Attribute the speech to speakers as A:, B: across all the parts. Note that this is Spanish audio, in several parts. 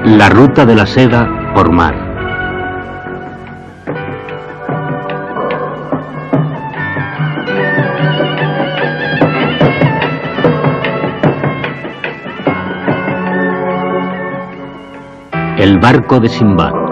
A: La ruta de la seda por mar. El barco de Sinbad.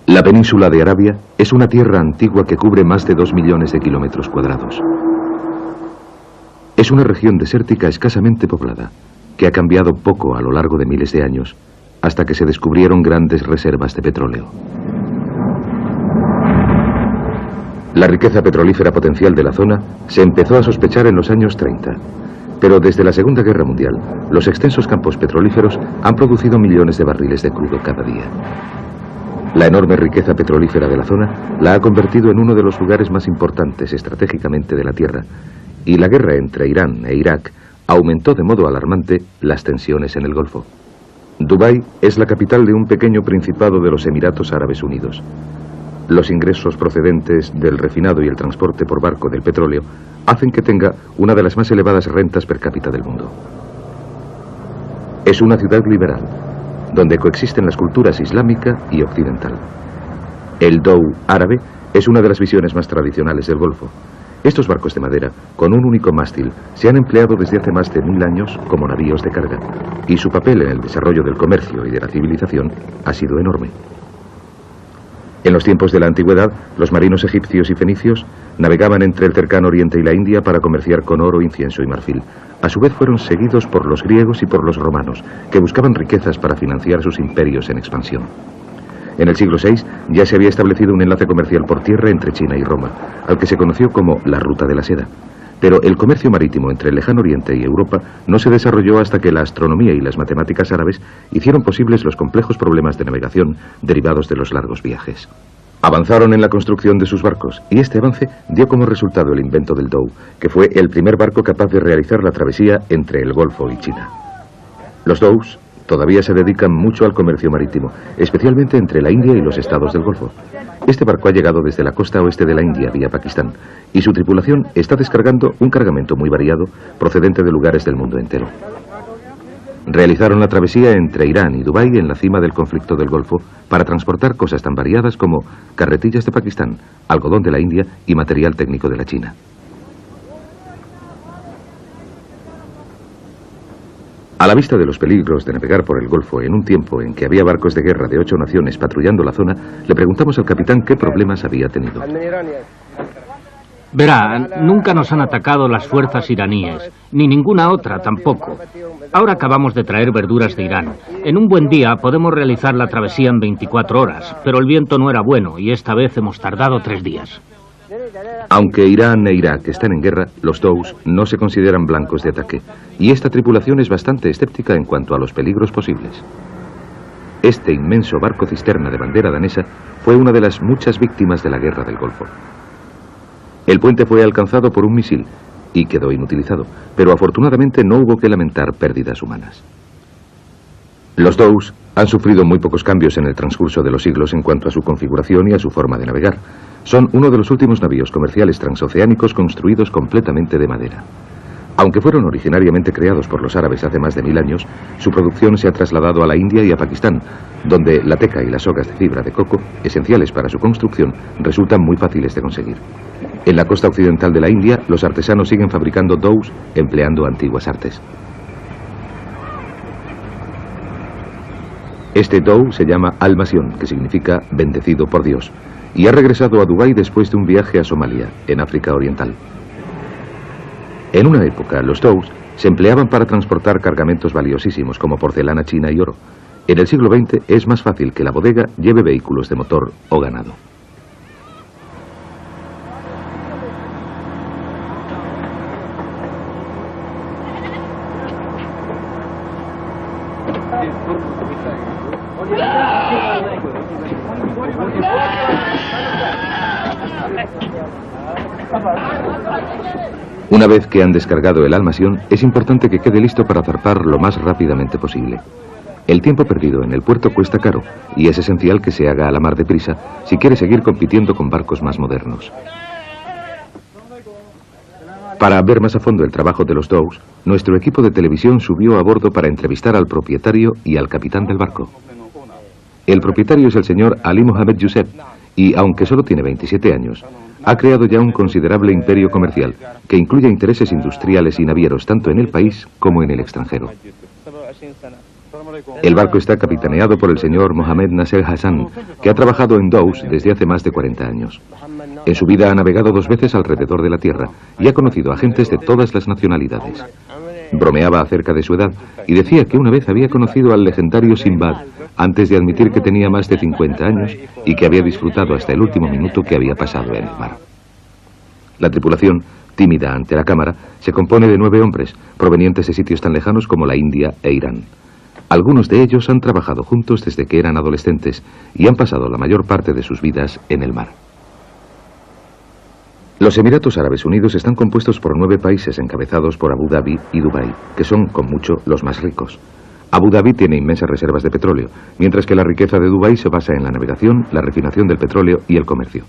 B: La península de Arabia es una tierra antigua que cubre más de 2 millones de kilómetros cuadrados. Es una región desértica escasamente poblada, que ha cambiado poco a lo largo de miles de años, hasta que se descubrieron grandes reservas de petróleo. La riqueza petrolífera potencial de la zona se empezó a sospechar en los años 30, pero desde la Segunda Guerra Mundial, los extensos campos petrolíferos han producido millones de barriles de crudo cada día. La enorme riqueza petrolífera de la zona la ha convertido en uno de los lugares más importantes estratégicamente de la Tierra, y la guerra entre Irán e Irak aumentó de modo alarmante las tensiones en el Golfo. Dubái es la capital de un pequeño principado de los Emiratos Árabes Unidos. Los ingresos procedentes del refinado y el transporte por barco del petróleo hacen que tenga una de las más elevadas rentas per cápita del mundo. Es una ciudad liberal, donde coexisten las culturas islámica y occidental. El dhow árabe es una de las visiones más tradicionales del Golfo. Estos barcos de madera, con un único mástil, se han empleado desde hace más de 1000 años como navíos de carga, y su papel en el desarrollo del comercio y de la civilización ha sido enorme. En los tiempos de la antigüedad, los marinos egipcios y fenicios navegaban entre el cercano Oriente y la India para comerciar con oro, incienso y marfil. A su vez fueron seguidos por los griegos y por los romanos, que buscaban riquezas para financiar sus imperios en expansión. En el siglo VI ya se había establecido un enlace comercial por tierra entre China y Roma, al que se conoció como la Ruta de la Seda. Pero el comercio marítimo entre el lejano Oriente y Europa no se desarrolló hasta que la astronomía y las matemáticas árabes hicieron posibles los complejos problemas de navegación derivados de los largos viajes. Avanzaron en la construcción de sus barcos, y este avance dio como resultado el invento del dhow, que fue el primer barco capaz de realizar la travesía entre el Golfo y China. Los dhows todavía se dedican mucho al comercio marítimo, especialmente entre la India y los estados del Golfo. Este barco ha llegado desde la costa oeste de la India vía Pakistán, y su tripulación está descargando un cargamento muy variado procedente de lugares del mundo entero. Realizaron la travesía entre Irán y Dubái en la cima del conflicto del Golfo para transportar cosas tan variadas como carretillas de Pakistán, algodón de la India y material técnico de la China. A la vista de los peligros de navegar por el Golfo en un tiempo en que había barcos de guerra de 8 naciones patrullando la zona, le preguntamos al capitán qué problemas había tenido.
A: Verá, nunca nos han atacado las fuerzas iraníes, ni ninguna otra tampoco. Ahora acabamos de traer verduras de Irán. En un buen día podemos realizar la travesía en 24 horas, pero el viento no era bueno y esta vez hemos tardado 3 días.
B: Aunque Irán e Irak están en guerra, los dhows no se consideran blancos de ataque, y esta tripulación es bastante escéptica en cuanto a los peligros posibles. Este inmenso barco cisterna de bandera danesa fue una de las muchas víctimas de la guerra del Golfo. El puente fue alcanzado por un misil y quedó inutilizado, pero afortunadamente no hubo que lamentar pérdidas humanas. Los dhows han sufrido muy pocos cambios en el transcurso de los siglos en cuanto a su configuración y a su forma de navegar. Son uno de los últimos navíos comerciales transoceánicos construidos completamente de madera. Aunque fueron originariamente creados por los árabes hace más de 1000 años, su producción se ha trasladado a la India y a Pakistán, donde la teca y las sogas de fibra de coco, esenciales para su construcción, resultan muy fáciles de conseguir. En la costa occidental de la India, los artesanos siguen fabricando dhows empleando antiguas artes. Este dhow se llama Al-Masion, que significa bendecido por Dios, y ha regresado a Dubái después de un viaje a Somalia, en África Oriental. En una época, los dhows se empleaban para transportar cargamentos valiosísimos como porcelana china y oro. En el siglo XX es más fácil que la bodega lleve vehículos de motor o ganado. Una vez que han descargado el Almasión, es importante que quede listo para zarpar lo más rápidamente posible. El tiempo perdido en el puerto cuesta caro y es esencial que se haga a la mar deprisa si quiere seguir compitiendo con barcos más modernos. Para ver más a fondo el trabajo de los Dows, nuestro equipo de televisión subió a bordo para entrevistar al propietario y al capitán del barco. El propietario es el señor Ali Mohamed Youssef y, aunque solo tiene 27 años, ha creado ya un considerable imperio comercial que incluye intereses industriales y navieros tanto en el país como en el extranjero. El barco está capitaneado por el señor Mohamed Nasser Hassan, que ha trabajado en Dows desde hace más de 40 años. En su vida ha navegado 2 veces alrededor de la Tierra y ha conocido a gentes de todas las nacionalidades. Bromeaba acerca de su edad y decía que una vez había conocido al legendario Sinbad antes de admitir que tenía más de 50 años y que había disfrutado hasta el último minuto que había pasado en el mar. La tripulación, tímida ante la cámara, se compone de 9 hombres, provenientes de sitios tan lejanos como la India e Irán. Algunos de ellos han trabajado juntos desde que eran adolescentes y han pasado la mayor parte de sus vidas en el mar. Los Emiratos Árabes Unidos están compuestos por 9 países encabezados por Abu Dhabi y Dubái, que son, con mucho, los más ricos. Abu Dhabi tiene inmensas reservas de petróleo, mientras que la riqueza de Dubái se basa en la navegación, la refinación del petróleo y el comercio.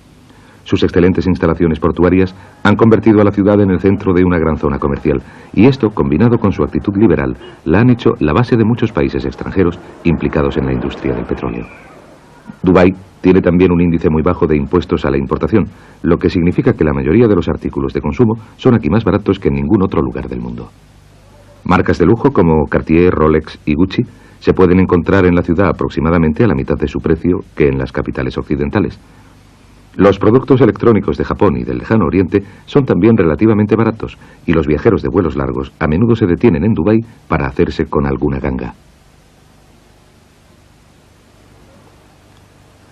B: Sus excelentes instalaciones portuarias han convertido a la ciudad en el centro de una gran zona comercial, y esto, combinado con su actitud liberal, la han hecho la base de muchos países extranjeros implicados en la industria del petróleo. Dubái tiene también un índice muy bajo de impuestos a la importación, lo que significa que la mayoría de los artículos de consumo son aquí más baratos que en ningún otro lugar del mundo. Marcas de lujo como Cartier, Rolex y Gucci se pueden encontrar en la ciudad aproximadamente a la mitad de su precio que en las capitales occidentales. Los productos electrónicos de Japón y del Lejano Oriente son también relativamente baratos y los viajeros de vuelos largos a menudo se detienen en Dubái para hacerse con alguna ganga.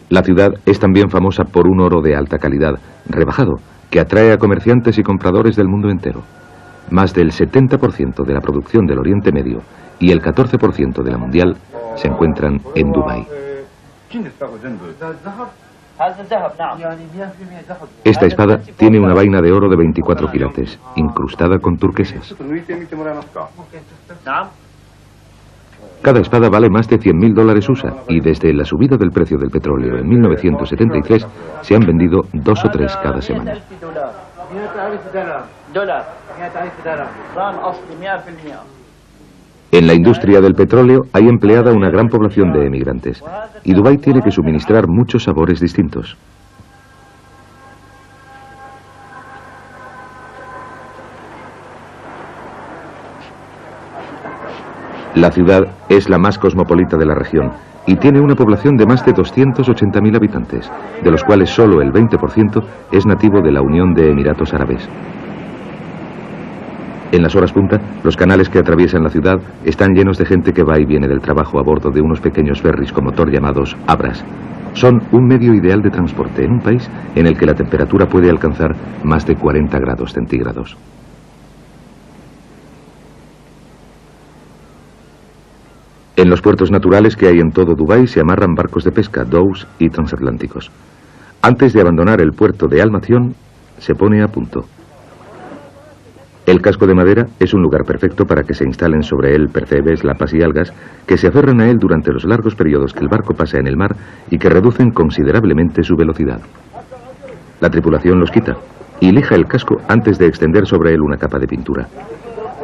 B: La ciudad es también famosa por un oro de alta calidad, rebajado, que atrae a comerciantes y compradores del mundo entero. Más del 70% de la producción del Oriente Medio y el 14% de la mundial se encuentran en Dubái. Esta espada tiene una vaina de oro de 24 quilates, incrustada con turquesas. Cada espada vale más de $100.000 USA y desde la subida del precio del petróleo en 1973 se han vendido 2 o 3 cada semana. En la industria del petróleo hay empleada una gran población de emigrantes y Dubái tiene que suministrar muchos sabores distintos. La ciudad es la más cosmopolita de la región y tiene una población de más de 280.000 habitantes, de los cuales solo el 20% es nativo de la Unión de Emiratos Árabes. En las horas punta, los canales que atraviesan la ciudad están llenos de gente que va y viene del trabajo a bordo de unos pequeños ferries con motor llamados Abras. Son un medio ideal de transporte en un país en el que la temperatura puede alcanzar más de 40 grados centígrados. En los puertos naturales que hay en todo Dubái se amarran barcos de pesca, Dows y transatlánticos. Antes de abandonar el puerto de Almatión, se pone a punto. El casco de madera es un lugar perfecto para que se instalen sobre él percebes, lapas y algas que se aferran a él durante los largos periodos que el barco pasa en el mar y que reducen considerablemente su velocidad. La tripulación los quita y lija el casco antes de extender sobre él una capa de pintura.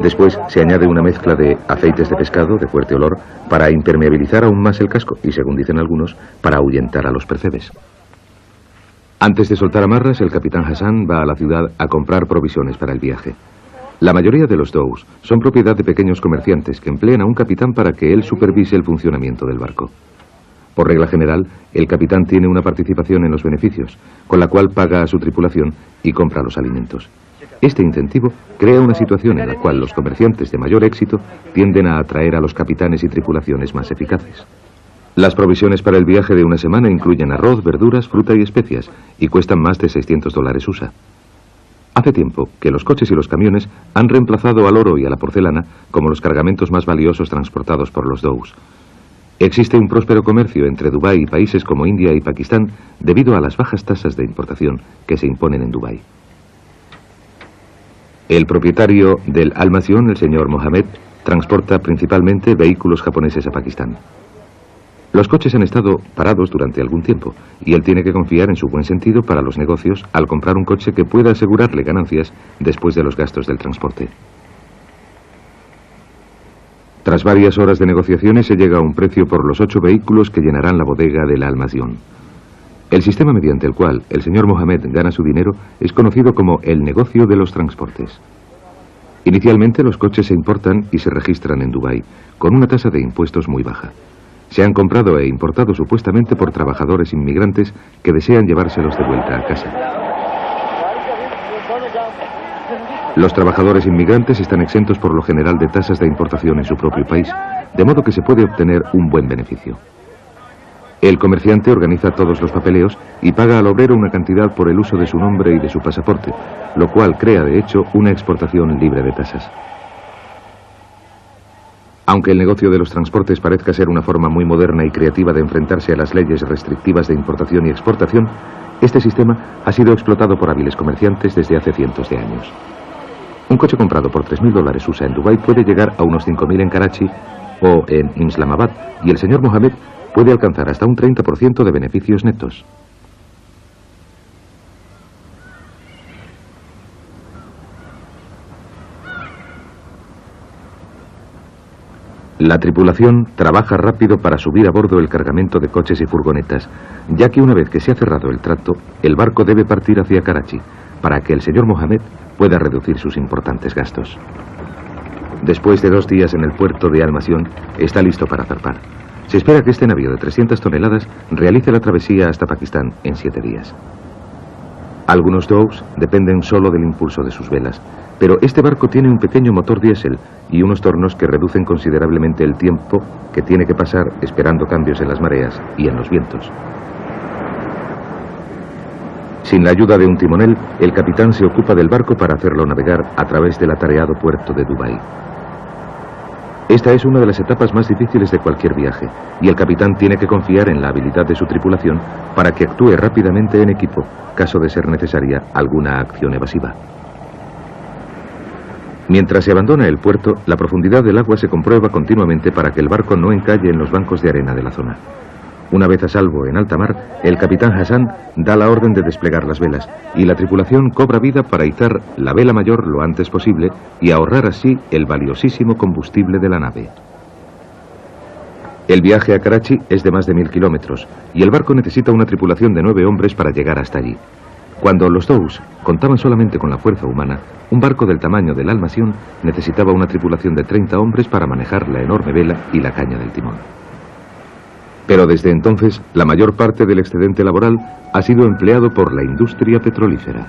B: Después se añade una mezcla de aceites de pescado de fuerte olor para impermeabilizar aún más el casco y, según dicen algunos, para ahuyentar a los percebes. Antes de soltar amarras, el capitán Hassan va a la ciudad a comprar provisiones para el viaje. La mayoría de los Dows son propiedad de pequeños comerciantes que emplean a un capitán para que él supervise el funcionamiento del barco. Por regla general, el capitán tiene una participación en los beneficios, con la cual paga a su tripulación y compra los alimentos. Este incentivo crea una situación en la cual los comerciantes de mayor éxito tienden a atraer a los capitanes y tripulaciones más eficaces. Las provisiones para el viaje de una semana incluyen arroz, verduras, fruta y especias y cuestan más de $600 USA. Hace tiempo que los coches y los camiones han reemplazado al oro y a la porcelana como los cargamentos más valiosos transportados por los Dows. Existe un próspero comercio entre Dubái y países como India y Pakistán debido a las bajas tasas de importación que se imponen en Dubái. El propietario del Al-Masion, el señor Mohammed, transporta principalmente vehículos japoneses a Pakistán. Los coches han estado parados durante algún tiempo y él tiene que confiar en su buen sentido para los negocios al comprar un coche que pueda asegurarle ganancias después de los gastos del transporte. Tras varias horas de negociaciones se llega a un precio por los 8 vehículos que llenarán la bodega del Al-Masion. El sistema mediante el cual el señor Mohammed gana su dinero es conocido como el negocio de los transportes. Inicialmente los coches se importan y se registran en Dubái, con una tasa de impuestos muy baja. Se han comprado e importado supuestamente por trabajadores inmigrantes que desean llevárselos de vuelta a casa. Los trabajadores inmigrantes están exentos por lo general de tasas de importación en su propio país, de modo que se puede obtener un buen beneficio. El comerciante organiza todos los papeleos y paga al obrero una cantidad por el uso de su nombre y de su pasaporte, lo cual crea de hecho una exportación libre de tasas. Aunque el negocio de los transportes parezca ser una forma muy moderna y creativa de enfrentarse a las leyes restrictivas de importación y exportación, este sistema ha sido explotado por hábiles comerciantes desde hace cientos de años. Un coche comprado por $3.000 USA en Dubái puede llegar a unos 5.000 en Karachi o en Islamabad, y el señor Mohammed puede alcanzar hasta un 30% de beneficios netos. La tripulación trabaja rápido para subir a bordo el cargamento de coches y furgonetas, ya que una vez que se ha cerrado el trato, el barco debe partir hacia Karachi, para que el señor Mohammed pueda reducir sus importantes gastos. Después de 2 días en el puerto de Al-Masion, está listo para zarpar. Se espera que este navío de 300 toneladas realice la travesía hasta Pakistán en 7 días. Algunos dows dependen solo del impulso de sus velas, pero este barco tiene un pequeño motor diésel y unos tornos que reducen considerablemente el tiempo que tiene que pasar esperando cambios en las mareas y en los vientos. Sin la ayuda de un timonel, el capitán se ocupa del barco para hacerlo navegar a través del atareado puerto de Dubái. Esta es una de las etapas más difíciles de cualquier viaje, y el capitán tiene que confiar en la habilidad de su tripulación para que actúe rápidamente en equipo, caso de ser necesaria alguna acción evasiva. Mientras se abandona el puerto, la profundidad del agua se comprueba continuamente para que el barco no encalle en los bancos de arena de la zona. Una vez a salvo en alta mar, el capitán Hassan da la orden de desplegar las velas y la tripulación cobra vida para izar la vela mayor lo antes posible y ahorrar así el valiosísimo combustible de la nave. El viaje a Karachi es de más de 1000 kilómetros y el barco necesita una tripulación de 9 hombres para llegar hasta allí. Cuando los dows contaban solamente con la fuerza humana, un barco del tamaño del Al-Masion necesitaba una tripulación de 30 hombres para manejar la enorme vela y la caña del timón. Pero desde entonces, la mayor parte del excedente laboral ha sido empleado por la industria petrolífera.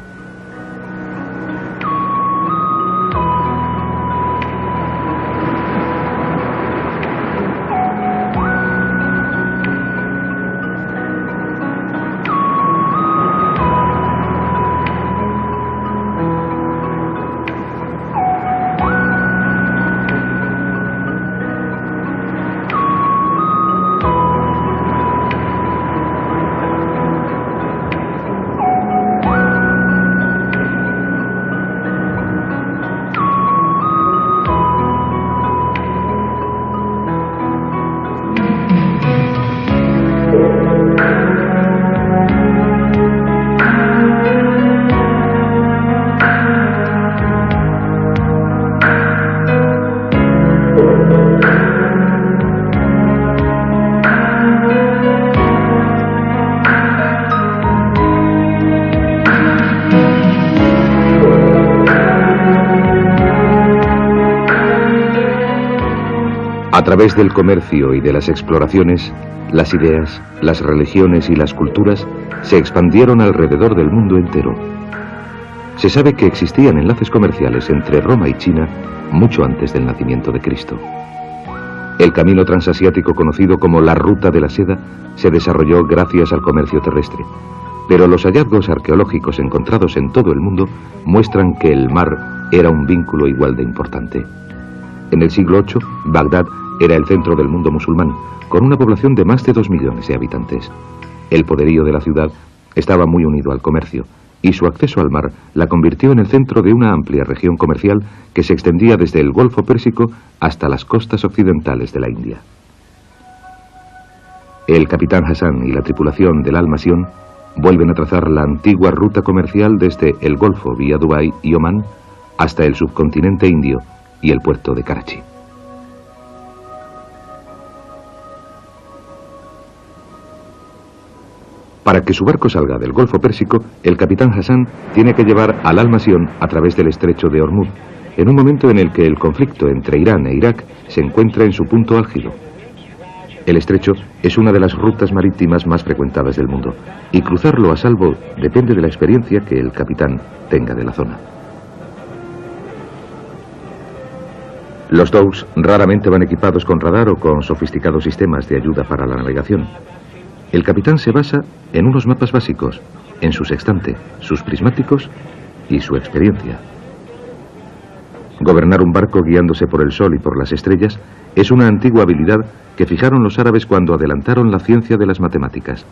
B: A través del comercio y de las exploraciones, las ideas, las religiones y las culturas se expandieron alrededor del mundo entero. Se sabe que existían enlaces comerciales entre Roma y China mucho antes del nacimiento de Cristo. El camino transasiático conocido como la Ruta de la Seda se desarrolló gracias al comercio terrestre, pero los hallazgos arqueológicos encontrados en todo el mundo muestran que el mar era un vínculo igual de importante. En el siglo VIII, Bagdad era el centro del mundo musulmán, con una población de más de 2 millones de habitantes. El poderío de la ciudad estaba muy unido al comercio, y su acceso al mar la convirtió en el centro de una amplia región comercial que se extendía desde el Golfo Pérsico hasta las costas occidentales de la India. El capitán Hassan y la tripulación del Al-Masión vuelven a trazar la antigua ruta comercial desde el Golfo vía Dubái y Omán hasta el subcontinente indio y el puerto de Karachi. Para que su barco salga del Golfo Pérsico, el capitán Hassan tiene que llevar al Al-Masión a través del estrecho de Hormuz, en un momento en el que el conflicto entre Irán e Irak se encuentra en su punto álgido. El estrecho es una de las rutas marítimas más frecuentadas del mundo, y cruzarlo a salvo depende de la experiencia que el capitán tenga de la zona. Los dhows raramente van equipados con radar o con sofisticados sistemas de ayuda para la navegación. El capitán se basa en unos mapas básicos, en su sextante, sus prismáticos y su experiencia. Gobernar un barco guiándose por el sol y por las estrellas es una antigua habilidad que fijaron los árabes cuando adelantaron la ciencia de las matemáticas.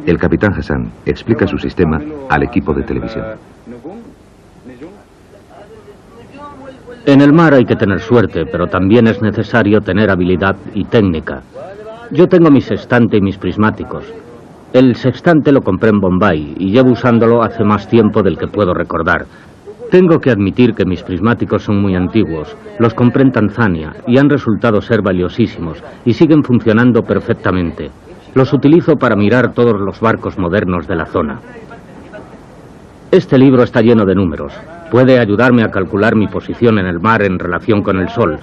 B: El capitán Hassan explica su sistema al equipo de televisión.
A: En el mar hay que tener suerte, pero también es necesario tener habilidad y técnica. Yo tengo mi sextante y mis prismáticos. El sextante lo compré en Bombay y llevo usándolo hace más tiempo del que puedo recordar. Tengo que admitir que mis prismáticos son muy antiguos. Los compré en Tanzania y han resultado ser valiosísimos y siguen funcionando perfectamente. Los utilizo para mirar todos los barcos modernos de la zona. Este libro está lleno de números. Puede ayudarme a calcular mi posición en el mar en relación con el sol.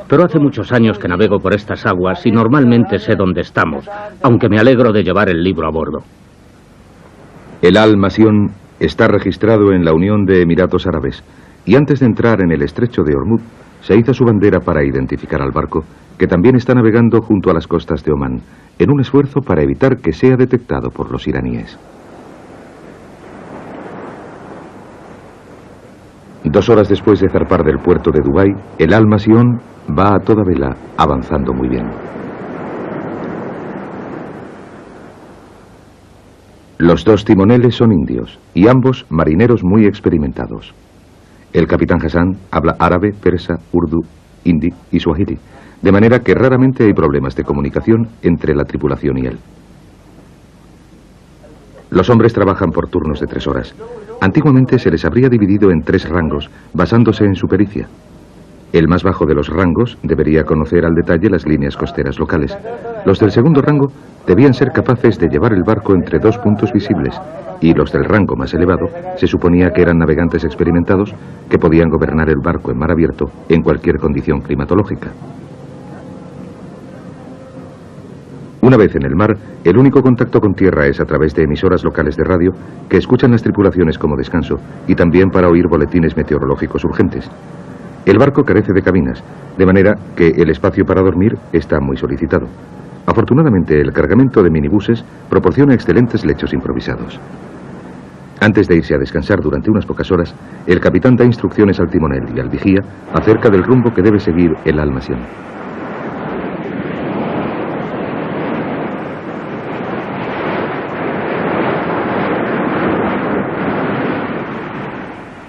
A: Pero hace muchos años que navego por estas aguas y normalmente sé dónde estamos, aunque me alegro de llevar el libro a bordo.
B: El Al-Masión está registrado en la Unión de Emiratos Árabes y antes de entrar en el estrecho de Hormuz se iza su bandera para identificar al barco, que también está navegando junto a las costas de Omán, en un esfuerzo para evitar que sea detectado por los iraníes. 2 horas después de zarpar del puerto de Dubái, el Al-Masión va a toda vela, avanzando muy bien. Los 2 timoneles son indios, y ambos marineros muy experimentados. El capitán Hassan habla árabe, persa, urdu, hindi y suajili, de manera que raramente hay problemas de comunicación entre la tripulación y él. Los hombres trabajan por turnos de 3 horas. Antiguamente se les habría dividido en 3 rangos, basándose en su pericia. El más bajo de los rangos debería conocer al detalle las líneas costeras locales. Los del segundo rango debían ser capaces de llevar el barco entre 2 puntos visibles, y los del rango más elevado se suponía que eran navegantes experimentados que podían gobernar el barco en mar abierto en cualquier condición climatológica. Una vez en el mar, el único contacto con tierra es a través de emisoras locales de radio que escuchan las tripulaciones como descanso y también para oír boletines meteorológicos urgentes. El barco carece de cabinas, de manera que el espacio para dormir está muy solicitado. Afortunadamente, el cargamento de minibuses proporciona excelentes lechos improvisados. Antes de irse a descansar durante unas pocas horas, el capitán da instrucciones al timonel y al vigía acerca del rumbo que debe seguir el Al-Masión.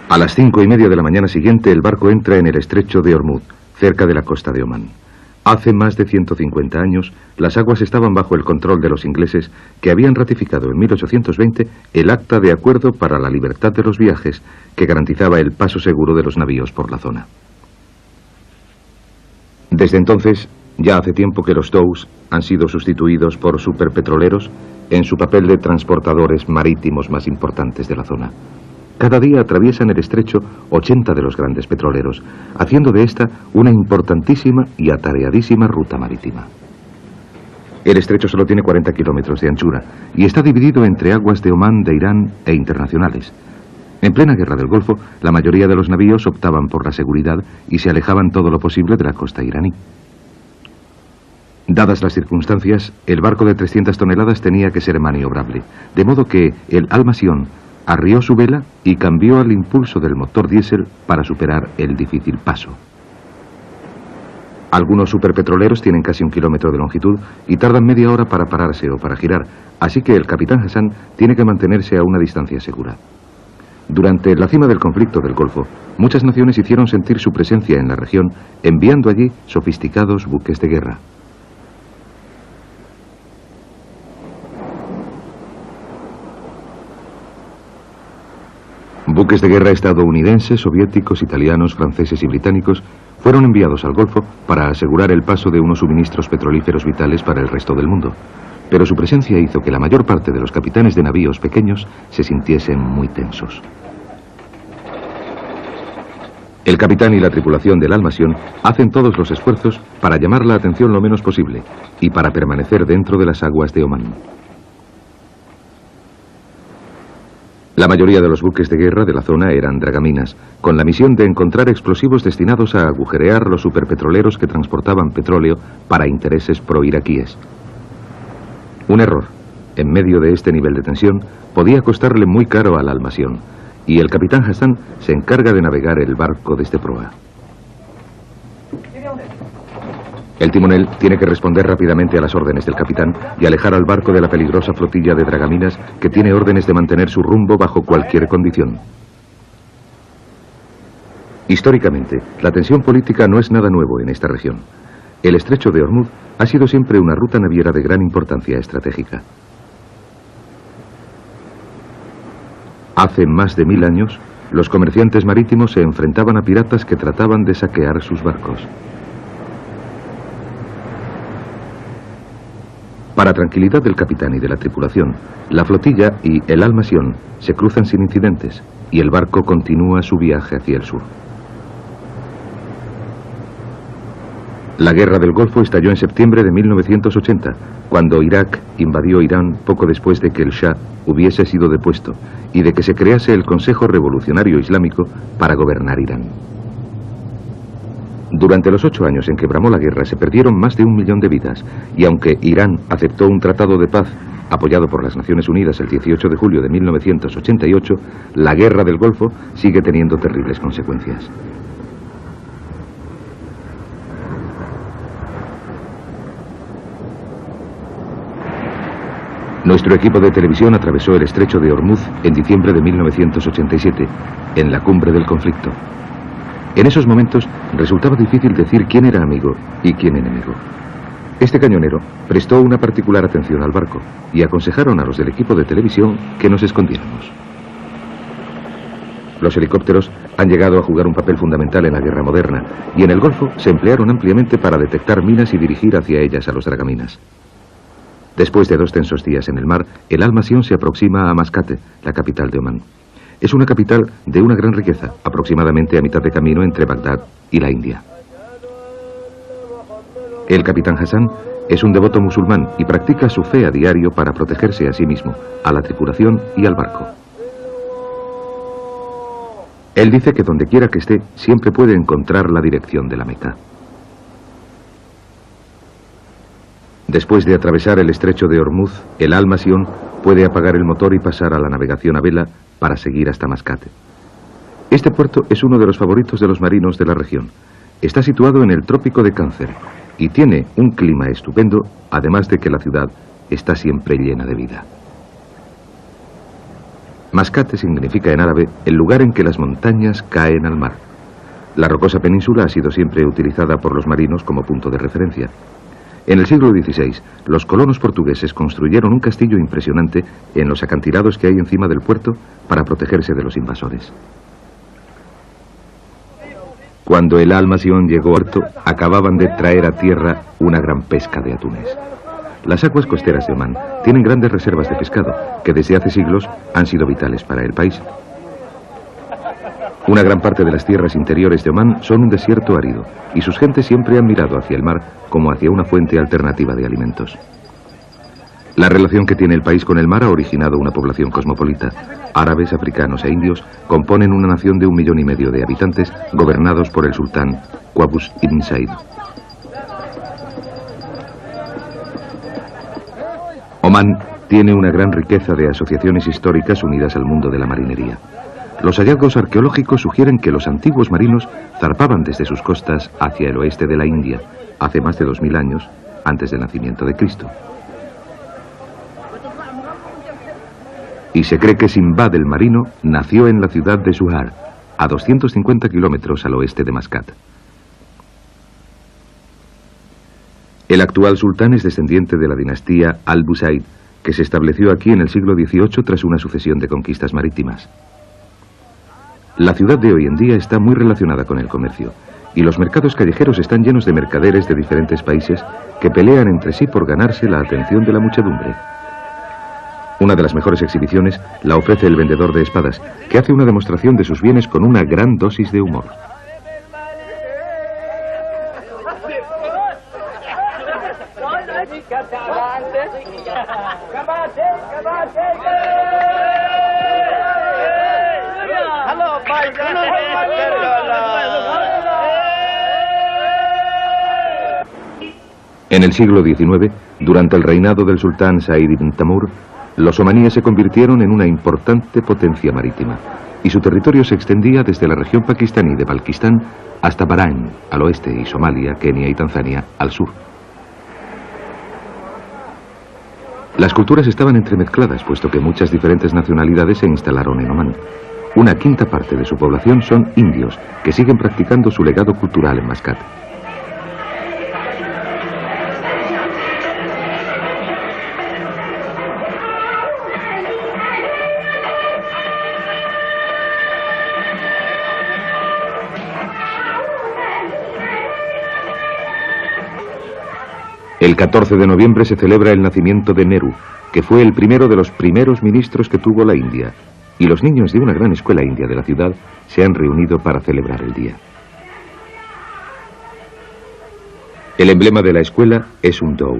B: A las 5:30 de la mañana siguiente, el barco entra en el estrecho de Hormuz, cerca de la costa de Omán. Hace más de 150 años, las aguas estaban bajo el control de los ingleses, que habían ratificado en 1820 el Acta de Acuerdo para la Libertad de los Viajes, que garantizaba el paso seguro de los navíos por la zona. Desde entonces, ya hace tiempo que los dhows han sido sustituidos por superpetroleros en su papel de transportadores marítimos más importantes de la zona. Cada día atraviesan el estrecho 80 de los grandes petroleros, haciendo de esta una importantísima y atareadísima ruta marítima. El estrecho solo tiene 40 kilómetros de anchura y está dividido entre aguas de Omán, de Irán e internacionales. En plena guerra del Golfo, la mayoría de los navíos optaban por la seguridad y se alejaban todo lo posible de la costa iraní. Dadas las circunstancias, el barco de 300 toneladas tenía que ser maniobrable, de modo que el Al-Masión arrió su vela y cambió al impulso del motor diésel para superar el difícil paso. Algunos superpetroleros tienen casi 1 kilómetro de longitud y tardan media hora para pararse o para girar, así que el capitán Hassan tiene que mantenerse a una distancia segura. Durante la cima del conflicto del Golfo, muchas naciones hicieron sentir su presencia en la región, enviando allí sofisticados buques de guerra. Buques de guerra estadounidenses, soviéticos, italianos, franceses y británicos fueron enviados al Golfo para asegurar el paso de unos suministros petrolíferos vitales para el resto del mundo. Pero su presencia hizo que la mayor parte de los capitanes de navíos pequeños se sintiesen muy tensos. El capitán y la tripulación del Almasión hacen todos los esfuerzos para llamar la atención lo menos posible y para permanecer dentro de las aguas de Omán. La mayoría de los buques de guerra de la zona eran dragaminas, con la misión de encontrar explosivos destinados a agujerear los superpetroleros que transportaban petróleo para intereses pro-iraquíes. Un error, en medio de este nivel de tensión, podía costarle muy caro al Almasión, y el capitán Hassan se encarga de navegar el barco desde proa. El timonel tiene que responder rápidamente a las órdenes del capitán y alejar al barco de la peligrosa flotilla de dragaminas que tiene órdenes de mantener su rumbo bajo cualquier condición. Históricamente, la tensión política no es nada nuevo en esta región. El estrecho de Ormuz ha sido siempre una ruta naviera de gran importancia estratégica. Hace más de 1000 años, los comerciantes marítimos se enfrentaban a piratas que trataban de saquear sus barcos. Para tranquilidad del capitán y de la tripulación, la flotilla y el Almasión se cruzan sin incidentes y el barco continúa su viaje hacia el sur. La guerra del Golfo estalló en septiembre de 1980, cuando Irak invadió Irán poco después de que el Shah hubiese sido depuesto y de que se crease el Consejo Revolucionario Islámico para gobernar Irán. Durante los 8 años en que bramó la guerra se perdieron más de 1 millón de vidas, y aunque Irán aceptó un tratado de paz apoyado por las Naciones Unidas el 18 de julio de 1988, la guerra del Golfo sigue teniendo terribles consecuencias. Nuestro equipo de televisión atravesó el estrecho de Ormuz en diciembre de 1987, en la cumbre del conflicto. En esos momentos resultaba difícil decir quién era amigo y quién enemigo. Este cañonero prestó una particular atención al barco y aconsejaron a los del equipo de televisión que nos escondiéramos. Los helicópteros han llegado a jugar un papel fundamental en la guerra moderna y en el Golfo se emplearon ampliamente para detectar minas y dirigir hacia ellas a los dragaminas. Después de 2 tensos días en el mar, el Almasión se aproxima a Mascate, la capital de Omán. Es una capital de una gran riqueza, aproximadamente a mitad de camino entre Bagdad y la India. El capitán Hassan es un devoto musulmán y practica su fe a diario para protegerse a sí mismo, a la tripulación y al barco. Él dice que donde quiera que esté, siempre puede encontrar la dirección de la Meca. Después de atravesar el estrecho de Ormuz, el Almasión puede apagar el motor y pasar a la navegación a vela para seguir hasta Mascate. Este puerto es uno de los favoritos de los marinos de la región. Está situado en el trópico de Cáncer y tiene un clima estupendo, además de que la ciudad está siempre llena de vida. Mascate significa en árabe el lugar en que las montañas caen al mar. La rocosa península ha sido siempre utilizada por los marinos como punto de referencia. En el siglo XVI, los colonos portugueses construyeron un castillo impresionante en los acantilados que hay encima del puerto para protegerse de los invasores. Cuando el Almasión llegó al puerto, acababan de traer a tierra una gran pesca de atunes. Las aguas costeras de Omán tienen grandes reservas de pescado, que desde hace siglos han sido vitales para el país. Una gran parte de las tierras interiores de Omán son un desierto árido, y sus gentes siempre han mirado hacia el mar como hacia una fuente alternativa de alimentos. La relación que tiene el país con el mar ha originado una población cosmopolita. Árabes, africanos e indios componen una nación de 1,5 millones de habitantes, gobernados por el sultán Qaboos ibn Said. Omán tiene una gran riqueza de asociaciones históricas unidas al mundo de la marinería. Los hallazgos arqueológicos sugieren que los antiguos marinos zarpaban desde sus costas hacia el oeste de la India, hace más de 2000 años, antes del nacimiento de Cristo. Y se cree que Sinbad el marino nació en la ciudad de Suhar, a 250 kilómetros al oeste de Mascat. El actual sultán es descendiente de la dinastía Al-Busaid, que se estableció aquí en el siglo XVIII tras una sucesión de conquistas marítimas. La ciudad de hoy en día está muy relacionada con el comercio, y los mercados callejeros están llenos de mercaderes de diferentes países que pelean entre sí por ganarse la atención de la muchedumbre. Una de las mejores exhibiciones la ofrece el vendedor de espadas, que hace una demostración de sus bienes con una gran dosis de humor. En el siglo XIX, durante el reinado del sultán Said ibn Tamur, los omaníes se convirtieron en una importante potencia marítima, y su territorio se extendía desde la región pakistaní de Balquistán hasta Bahrain, al oeste, y Somalia, Kenia y Tanzania, al sur. Las culturas estaban entremezcladas, puesto que muchas diferentes nacionalidades se instalaron en Omán. Una quinta parte de su población son indios, que siguen practicando su legado cultural en Mascat. El 14 de noviembre se celebra el nacimiento de Nehru, que fue el primero de los primeros ministros que tuvo la India, y los niños de una gran escuela india de la ciudad se han reunido para celebrar el día. El emblema de la escuela es un dhow,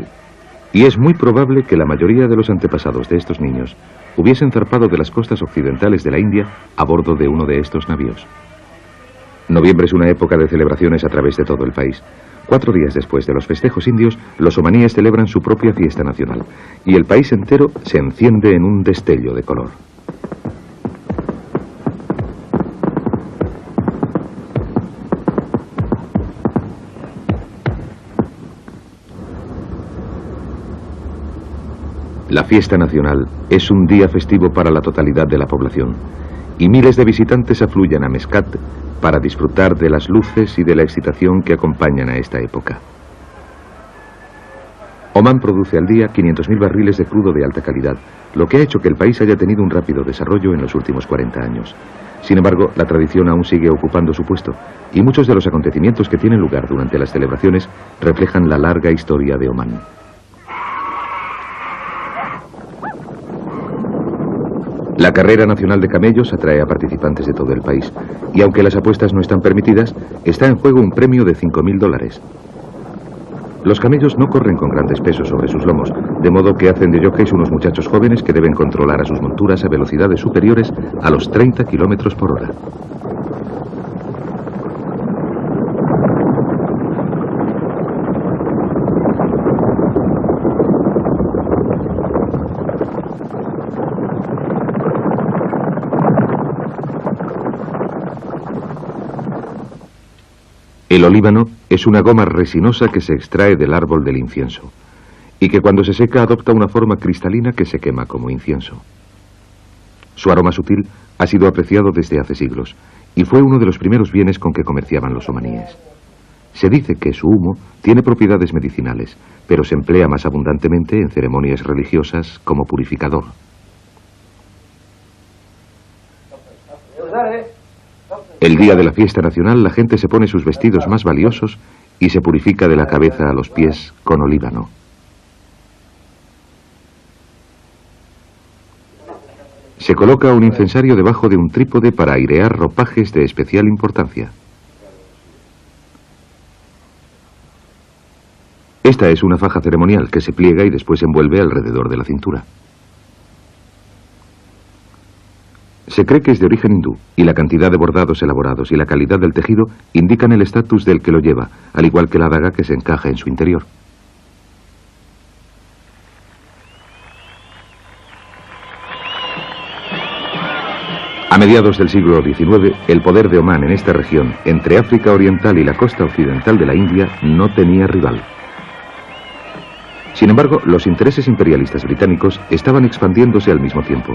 B: y es muy probable que la mayoría de los antepasados de estos niños hubiesen zarpado de las costas occidentales de la India a bordo de uno de estos navíos. Noviembre es una época de celebraciones a través de todo el país. 4 días después de los festejos indios, los omaníes celebran su propia fiesta nacional, y el país entero se enciende en un destello de color. La fiesta nacional es un día festivo para la totalidad de la población, y miles de visitantes afluyen a Mascat para disfrutar de las luces y de la excitación que acompañan a esta época. Omán produce al día 500.000 barriles de crudo de alta calidad, lo que ha hecho que el país haya tenido un rápido desarrollo en los últimos 40 años. Sin embargo, la tradición aún sigue ocupando su puesto, y muchos de los acontecimientos que tienen lugar durante las celebraciones reflejan la larga historia de Omán. La carrera nacional de camellos atrae a participantes de todo el país, y aunque las apuestas no están permitidas, está en juego un premio de $5.000. Los camellos no corren con grandes pesos sobre sus lomos, de modo que hacen de jockeys unos muchachos jóvenes que deben controlar a sus monturas a velocidades superiores a los 30 kilómetros por hora. El olíbano es una goma resinosa que se extrae del árbol del incienso y que cuando se seca adopta una forma cristalina que se quema como incienso. Su aroma sutil ha sido apreciado desde hace siglos y fue uno de los primeros bienes con que comerciaban los omaníes. Se dice que su humo tiene propiedades medicinales, pero se emplea más abundantemente en ceremonias religiosas como purificador. El día de la fiesta nacional la gente se pone sus vestidos más valiosos y se purifica de la cabeza a los pies con olíbano. Se coloca un incensario debajo de un trípode para airear ropajes de especial importancia. Esta es una faja ceremonial que se pliega y después se envuelve alrededor de la cintura. Se cree que es de origen hindú, y la cantidad de bordados elaborados y la calidad del tejido indican el estatus del que lo lleva, al igual que la daga que se encaja en su interior. A mediados del siglo XIX, el poder de Omán en esta región, entre África Oriental y la costa occidental de la India, no tenía rival. Sin embargo, los intereses imperialistas británicos estaban expandiéndose al mismo tiempo,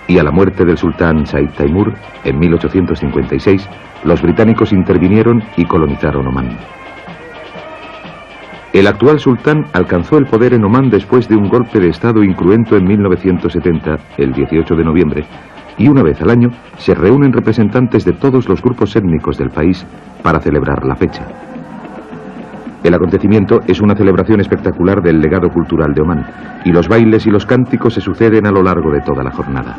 B: y a la muerte del sultán Said Taimur, en 1856, los británicos intervinieron y colonizaron Omán. El actual sultán alcanzó el poder en Omán después de un golpe de estado incruento en 1970, el 18 de noviembre, y una vez al año se reúnen representantes de todos los grupos étnicos del país para celebrar la fecha. El acontecimiento es una celebración espectacular del legado cultural de Omán, y los bailes y los cánticos se suceden a lo largo de toda la jornada.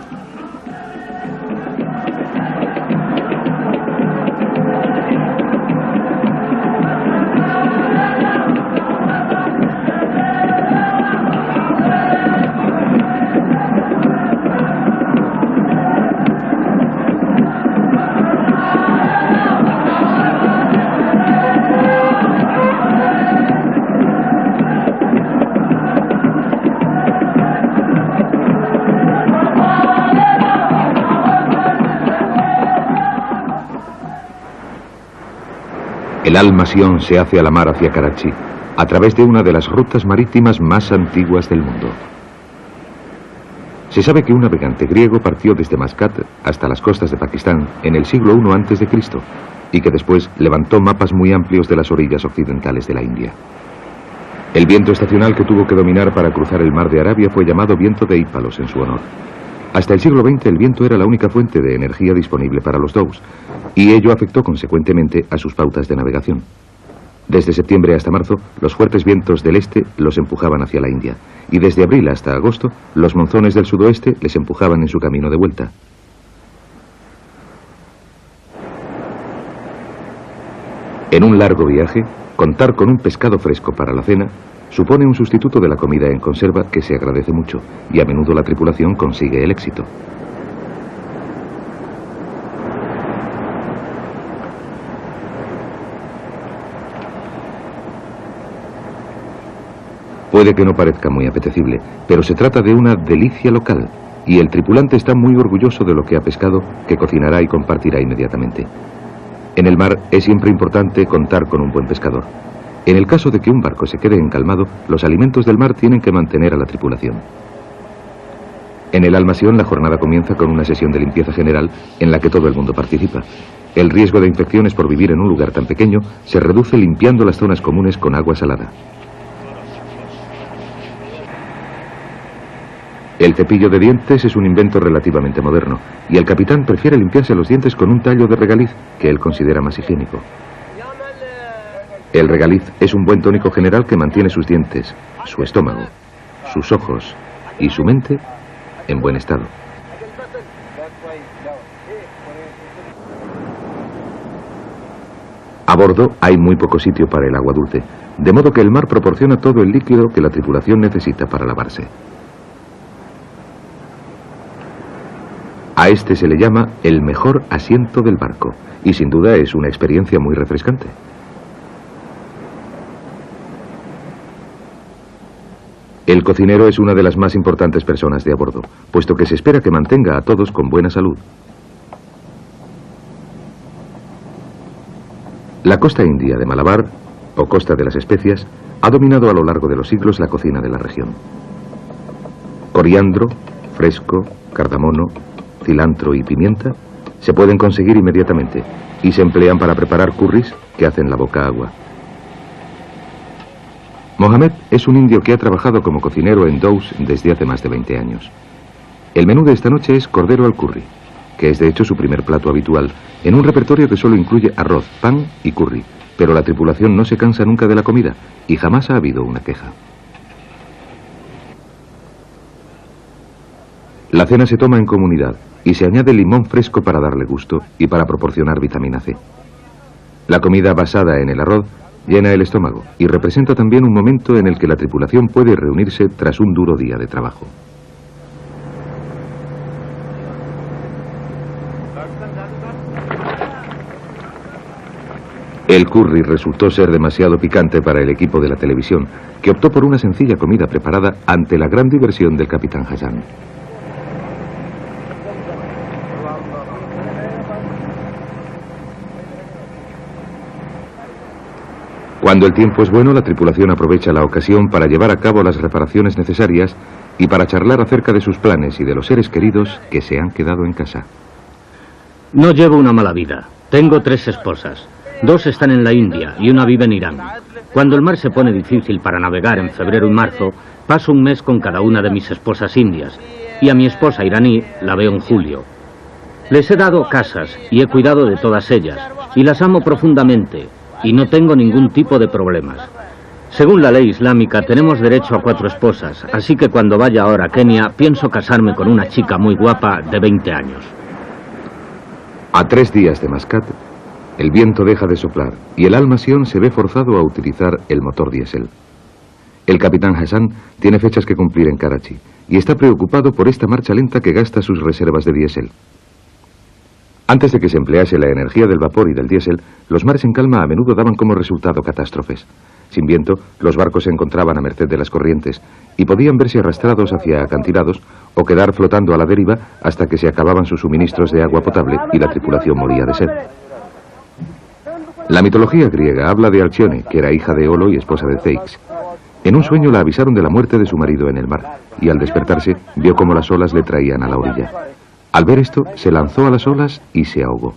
B: El Al-Masión se hace a la mar hacia Karachi, a través de una de las rutas marítimas más antiguas del mundo. Se sabe que un navegante griego partió desde Mascat hasta las costas de Pakistán en el siglo I a.C. y que después levantó mapas muy amplios de las orillas occidentales de la India. El viento estacional que tuvo que dominar para cruzar el mar de Arabia fue llamado viento de Ípalos en su honor. Hasta el siglo XX el viento era la única fuente de energía disponible para los dhows, y ello afectó consecuentemente a sus pautas de navegación. Desde septiembre hasta marzo, los fuertes vientos del este los empujaban hacia la India, y desde abril hasta agosto, los monzones del sudoeste les empujaban en su camino de vuelta. En un largo viaje, contar con un pescado fresco para la cena supone un sustituto de la comida en conserva que se agradece mucho, y a menudo la tripulación consigue el éxito. Puede que no parezca muy apetecible, pero se trata de una delicia local, y el tripulante está muy orgulloso de lo que ha pescado, que cocinará y compartirá inmediatamente. En el mar es siempre importante contar con un buen pescador. En el caso de que un barco se quede encalmado, los alimentos del mar tienen que mantener a la tripulación. En el Al-Masión la jornada comienza con una sesión de limpieza general en la que todo el mundo participa. El riesgo de infecciones por vivir en un lugar tan pequeño se reduce limpiando las zonas comunes con agua salada. El cepillo de dientes es un invento relativamente moderno, y el capitán prefiere limpiarse los dientes con un tallo de regaliz, que él considera más higiénico. El regaliz es un buen tónico general que mantiene sus dientes, su estómago, sus ojos y su mente en buen estado. A bordo hay muy poco sitio para el agua dulce, de modo que el mar proporciona todo el líquido que la tripulación necesita para lavarse. A este se le llama el mejor asiento del barco, y sin duda es una experiencia muy refrescante. El cocinero es una de las más importantes personas de a bordo, puesto que se espera que mantenga a todos con buena salud. La costa india de Malabar, o costa de las especias, ha dominado a lo largo de los siglos la cocina de la región. Coriandro, fresco, cardamomo, cilantro y pimienta se pueden conseguir inmediatamente y se emplean para preparar curris que hacen la boca agua. Mohamed es un indio que ha trabajado como cocinero en dhows desde hace más de 20 años. El menú de esta noche es cordero al curry, que es de hecho su primer plato habitual, en un repertorio que solo incluye arroz, pan y curry, pero la tripulación no se cansa nunca de la comida y jamás ha habido una queja. La cena se toma en comunidad y se añade limón fresco para darle gusto y para proporcionar vitamina C. La comida basada en el arroz llena el estómago y representa también un momento en el que la tripulación puede reunirse tras un duro día de trabajo. El curry resultó ser demasiado picante para el equipo de la televisión, que optó por una sencilla comida preparada ante la gran diversión del capitán Hassan. Cuando el tiempo es bueno, la tripulación aprovecha la ocasión para llevar a cabo las reparaciones necesarias y para charlar acerca de sus planes y de los seres queridos que se han quedado en casa.
A: No llevo una mala vida. Tengo 3 esposas. 2 están en la India y una vive en Irán. Cuando el mar se pone difícil para navegar en febrero y marzo, paso un mes con cada una de mis esposas indias, y a mi esposa iraní la veo en julio. Les he dado casas y he cuidado de todas ellas, y las amo profundamente, y no tengo ningún tipo de problemas. Según la ley islámica tenemos derecho a 4 esposas, así que cuando vaya ahora a Kenia pienso casarme con una chica muy guapa de 20 años.
B: A 3 días de Mascat, el viento deja de soplar y el Al-Sion se ve forzado a utilizar el motor diésel. El capitán Hassan tiene fechas que cumplir en Karachi y está preocupado por esta marcha lenta que gasta sus reservas de diésel. Antes de que se emplease la energía del vapor y del diésel, los mares en calma a menudo daban como resultado catástrofes. Sin viento, los barcos se encontraban a merced de las corrientes y podían verse arrastrados hacia acantilados o quedar flotando a la deriva hasta que se acababan sus suministros de agua potable y la tripulación moría de sed. La mitología griega habla de Alcione, que era hija de Olo y esposa de Ceyx. En un sueño la avisaron de la muerte de su marido en el mar y al despertarse vio cómo las olas le traían a la orilla. Al ver esto, se lanzó a las olas y se ahogó.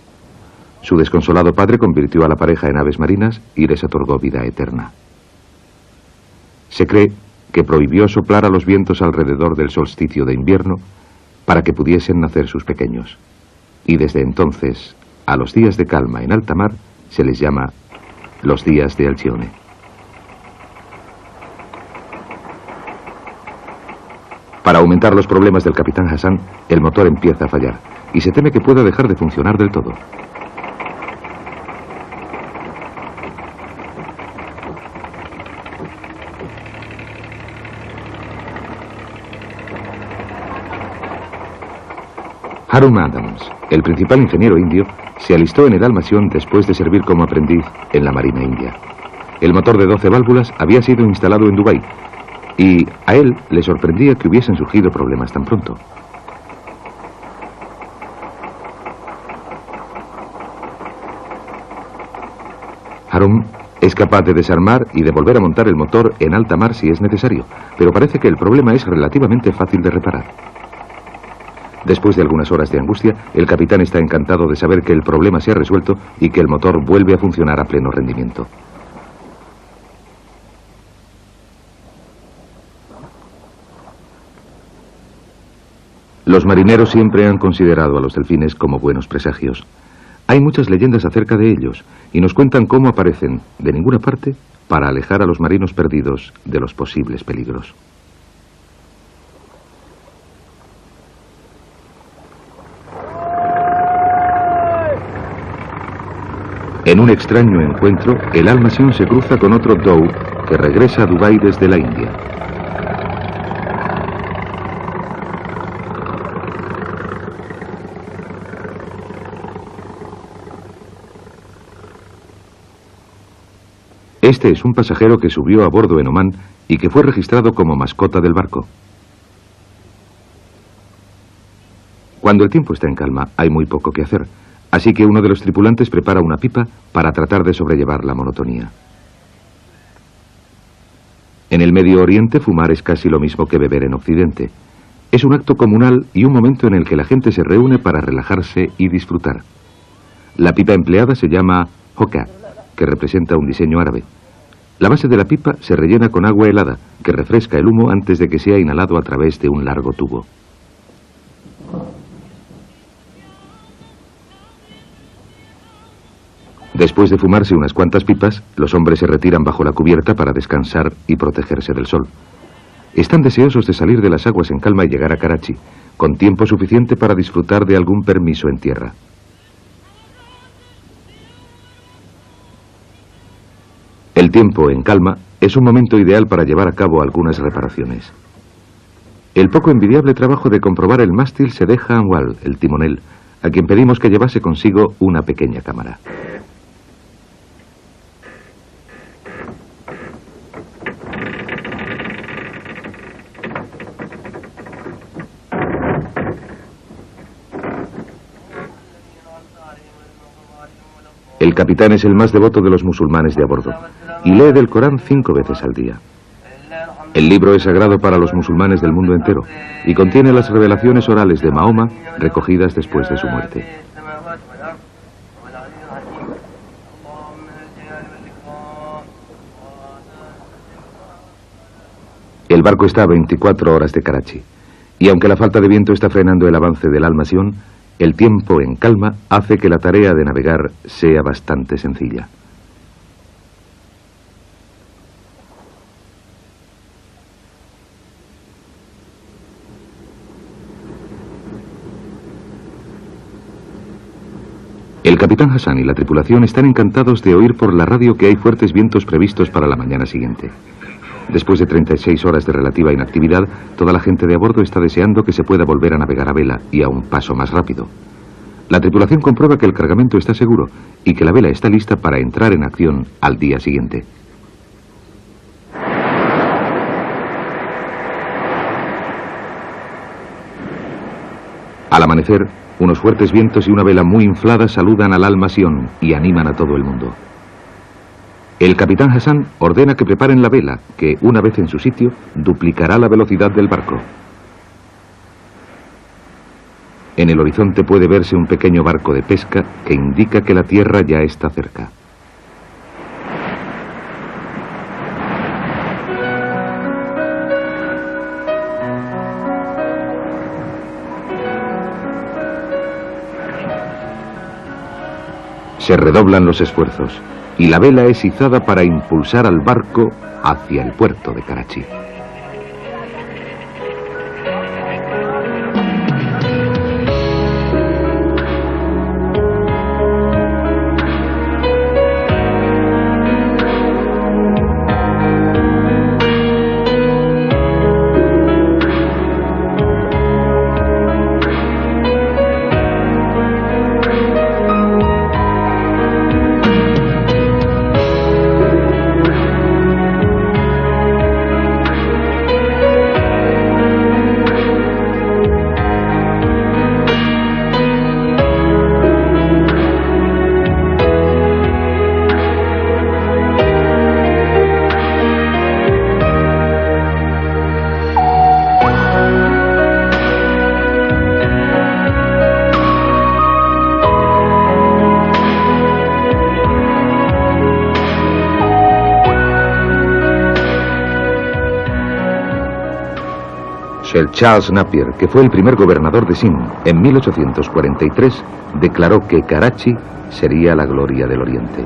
B: Su desconsolado padre convirtió a la pareja en aves marinas y les otorgó vida eterna. Se cree que prohibió soplar a los vientos alrededor del solsticio de invierno para que pudiesen nacer sus pequeños. Y desde entonces, a los días de calma en alta mar, se les llama los días de Alcione. Para aumentar los problemas del capitán Hassan, el motor empieza a fallar y se teme que pueda dejar de funcionar del todo. Harun Adams, el principal ingeniero indio, se alistó en el Al-Sion después de servir como aprendiz en la Marina India. El motor de 12 válvulas había sido instalado en Dubái y a él le sorprendía que hubiesen surgido problemas tan pronto. Harun es capaz de desarmar y de volver a montar el motor en alta mar si es necesario, pero parece que el problema es relativamente fácil de reparar. Después de algunas horas de angustia, el capitán está encantado de saber que el problema se ha resuelto y que el motor vuelve a funcionar a pleno rendimiento. Los marineros siempre han considerado a los delfines como buenos presagios. Hay muchas leyendas acerca de ellos y nos cuentan cómo aparecen de ninguna parte para alejar a los marinos perdidos de los posibles peligros. En un extraño encuentro, el Al-Sion se cruza con otro Dhow que regresa a Dubái desde la India. Este es un pasajero que subió a bordo en Omán y que fue registrado como mascota del barco. Cuando el tiempo está en calma, hay muy poco que hacer. Así que uno de los tripulantes prepara una pipa para tratar de sobrellevar la monotonía. En el Medio Oriente fumar es casi lo mismo que beber en Occidente. Es un acto comunal y un momento en el que la gente se reúne para relajarse y disfrutar. La pipa empleada se llama hookah, que representa un diseño árabe. La base de la pipa se rellena con agua helada, que refresca el humo antes de que sea inhalado a través de un largo tubo. Después de fumarse unas cuantas pipas, los hombres se retiran bajo la cubierta para descansar y protegerse del sol. Están deseosos de salir de las aguas en calma y llegar a Karachi, con tiempo suficiente para disfrutar de algún permiso en tierra. El tiempo en calma es un momento ideal para llevar a cabo algunas reparaciones. El poco envidiable trabajo de comprobar el mástil se deja a Anwal, el timonel, a quien pedimos que llevase consigo una pequeña cámara. El capitán es el más devoto de los musulmanes de a bordo y lee del Corán 5 veces al día. El libro es sagrado para los musulmanes del mundo entero y contiene las revelaciones orales de Mahoma recogidas después de su muerte. El barco está a 24 horas de Karachi y aunque la falta de viento está frenando el avance del Al-Masión, el tiempo en calma hace que la tarea de navegar sea bastante sencilla. El capitán Hassan y la tripulación están encantados de oír por la radio que hay fuertes vientos previstos para la mañana siguiente. Después de 36 horas de relativa inactividad, toda la gente de a bordo está deseando que se pueda volver a navegar a vela y a un paso más rápido. La tripulación comprueba que el cargamento está seguro y que la vela está lista para entrar en acción al día siguiente. Al amanecer, unos fuertes vientos y una vela muy inflada saludan al Al-Masión y animan a todo el mundo. El capitán Hassan ordena que preparen la vela, que, una vez en su sitio, duplicará la velocidad del barco. En el horizonte puede verse un pequeño barco de pesca que indica que la tierra ya está cerca. Se redoblan los esfuerzos y la vela es izada para impulsar al barco hacia el puerto de Karachi. Sir Charles Napier, que fue el primer gobernador de Sindh en 1843, declaró que Karachi sería la gloria del Oriente.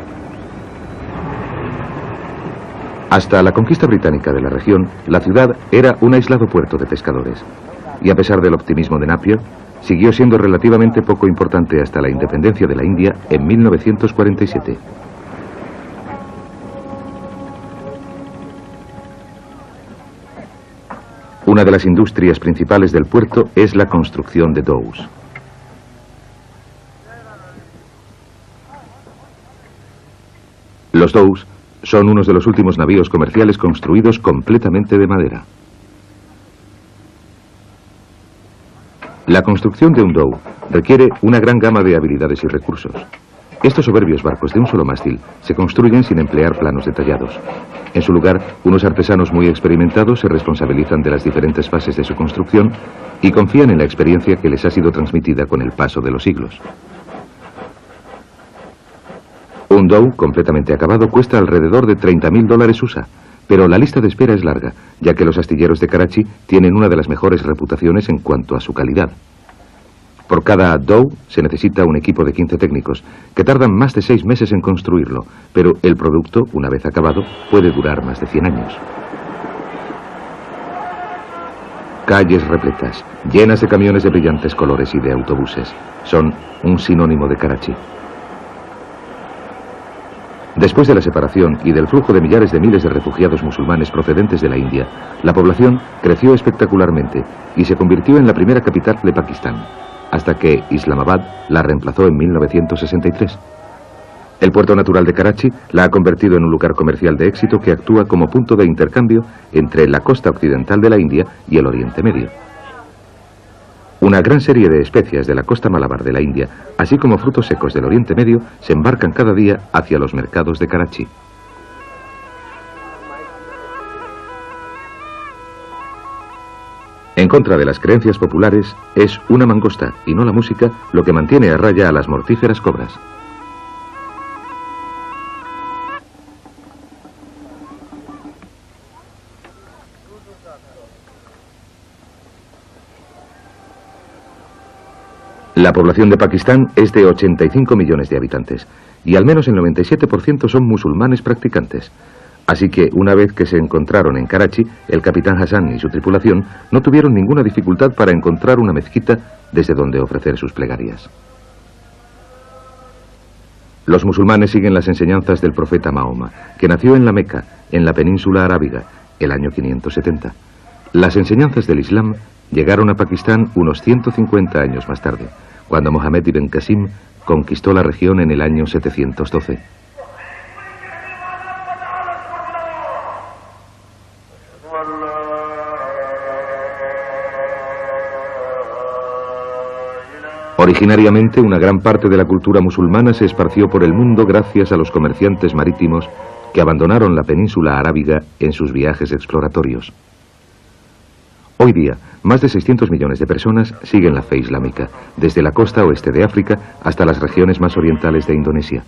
B: Hasta la conquista británica de la región, la ciudad era un aislado puerto de pescadores. Y a pesar del optimismo de Napier, siguió siendo relativamente poco importante hasta la independencia de la India en 1947. Una de las industrias principales del puerto es la construcción de dhows. Los dhows son unos de los últimos navíos comerciales construidos completamente de madera. La construcción de un dhow requiere una gran gama de habilidades y recursos. Estos soberbios barcos de un solo mástil se construyen sin emplear planos detallados. En su lugar, unos artesanos muy experimentados se responsabilizan de las diferentes fases de su construcción y confían en la experiencia que les ha sido transmitida con el paso de los siglos. Un dhow completamente acabado cuesta alrededor de $30.000 USA, pero la lista de espera es larga, ya que los astilleros de Karachi tienen una de las mejores reputaciones en cuanto a su calidad. Por cada dhow se necesita un equipo de 15 técnicos, que tardan más de 6 meses en construirlo, pero el producto, una vez acabado, puede durar más de 100 años. Calles repletas, llenas de camiones de brillantes colores y de autobuses, son un sinónimo de Karachi. Después de la separación y del flujo de millares de miles de refugiados musulmanes procedentes de la India, la población creció espectacularmente y se convirtió en la primera capital de Pakistán, hasta que Islamabad la reemplazó en 1963. El puerto natural de Karachi la ha convertido en un lugar comercial de éxito que actúa como punto de intercambio entre la costa occidental de la India y el Oriente Medio. Una gran serie de especias de la costa malabar de la India, así como frutos secos del Oriente Medio, se embarcan cada día hacia los mercados de Karachi. En contra de las creencias populares, es una mangosta y no la música lo que mantiene a raya a las mortíferas cobras. La población de Pakistán es de 85 millones de habitantes y al menos el 97% son musulmanes practicantes. Así que, una vez que se encontraron en Karachi, el capitán Hassan y su tripulación no tuvieron ninguna dificultad para encontrar una mezquita desde donde ofrecer sus plegarias. Los musulmanes siguen las enseñanzas del profeta Mahoma, que nació en la Meca, en la península arábiga, el año 570. Las enseñanzas del Islam llegaron a Pakistán unos 150 años más tarde, cuando Mohammed ibn Qasim conquistó la región en el año 712. Originariamente, una gran parte de la cultura musulmana se esparció por el mundo gracias a los comerciantes marítimos que abandonaron la península arábiga en sus viajes exploratorios. Hoy día, más de 600 millones de personas siguen la fe islámica, desde la costa oeste de África hasta las regiones más orientales de Indonesia.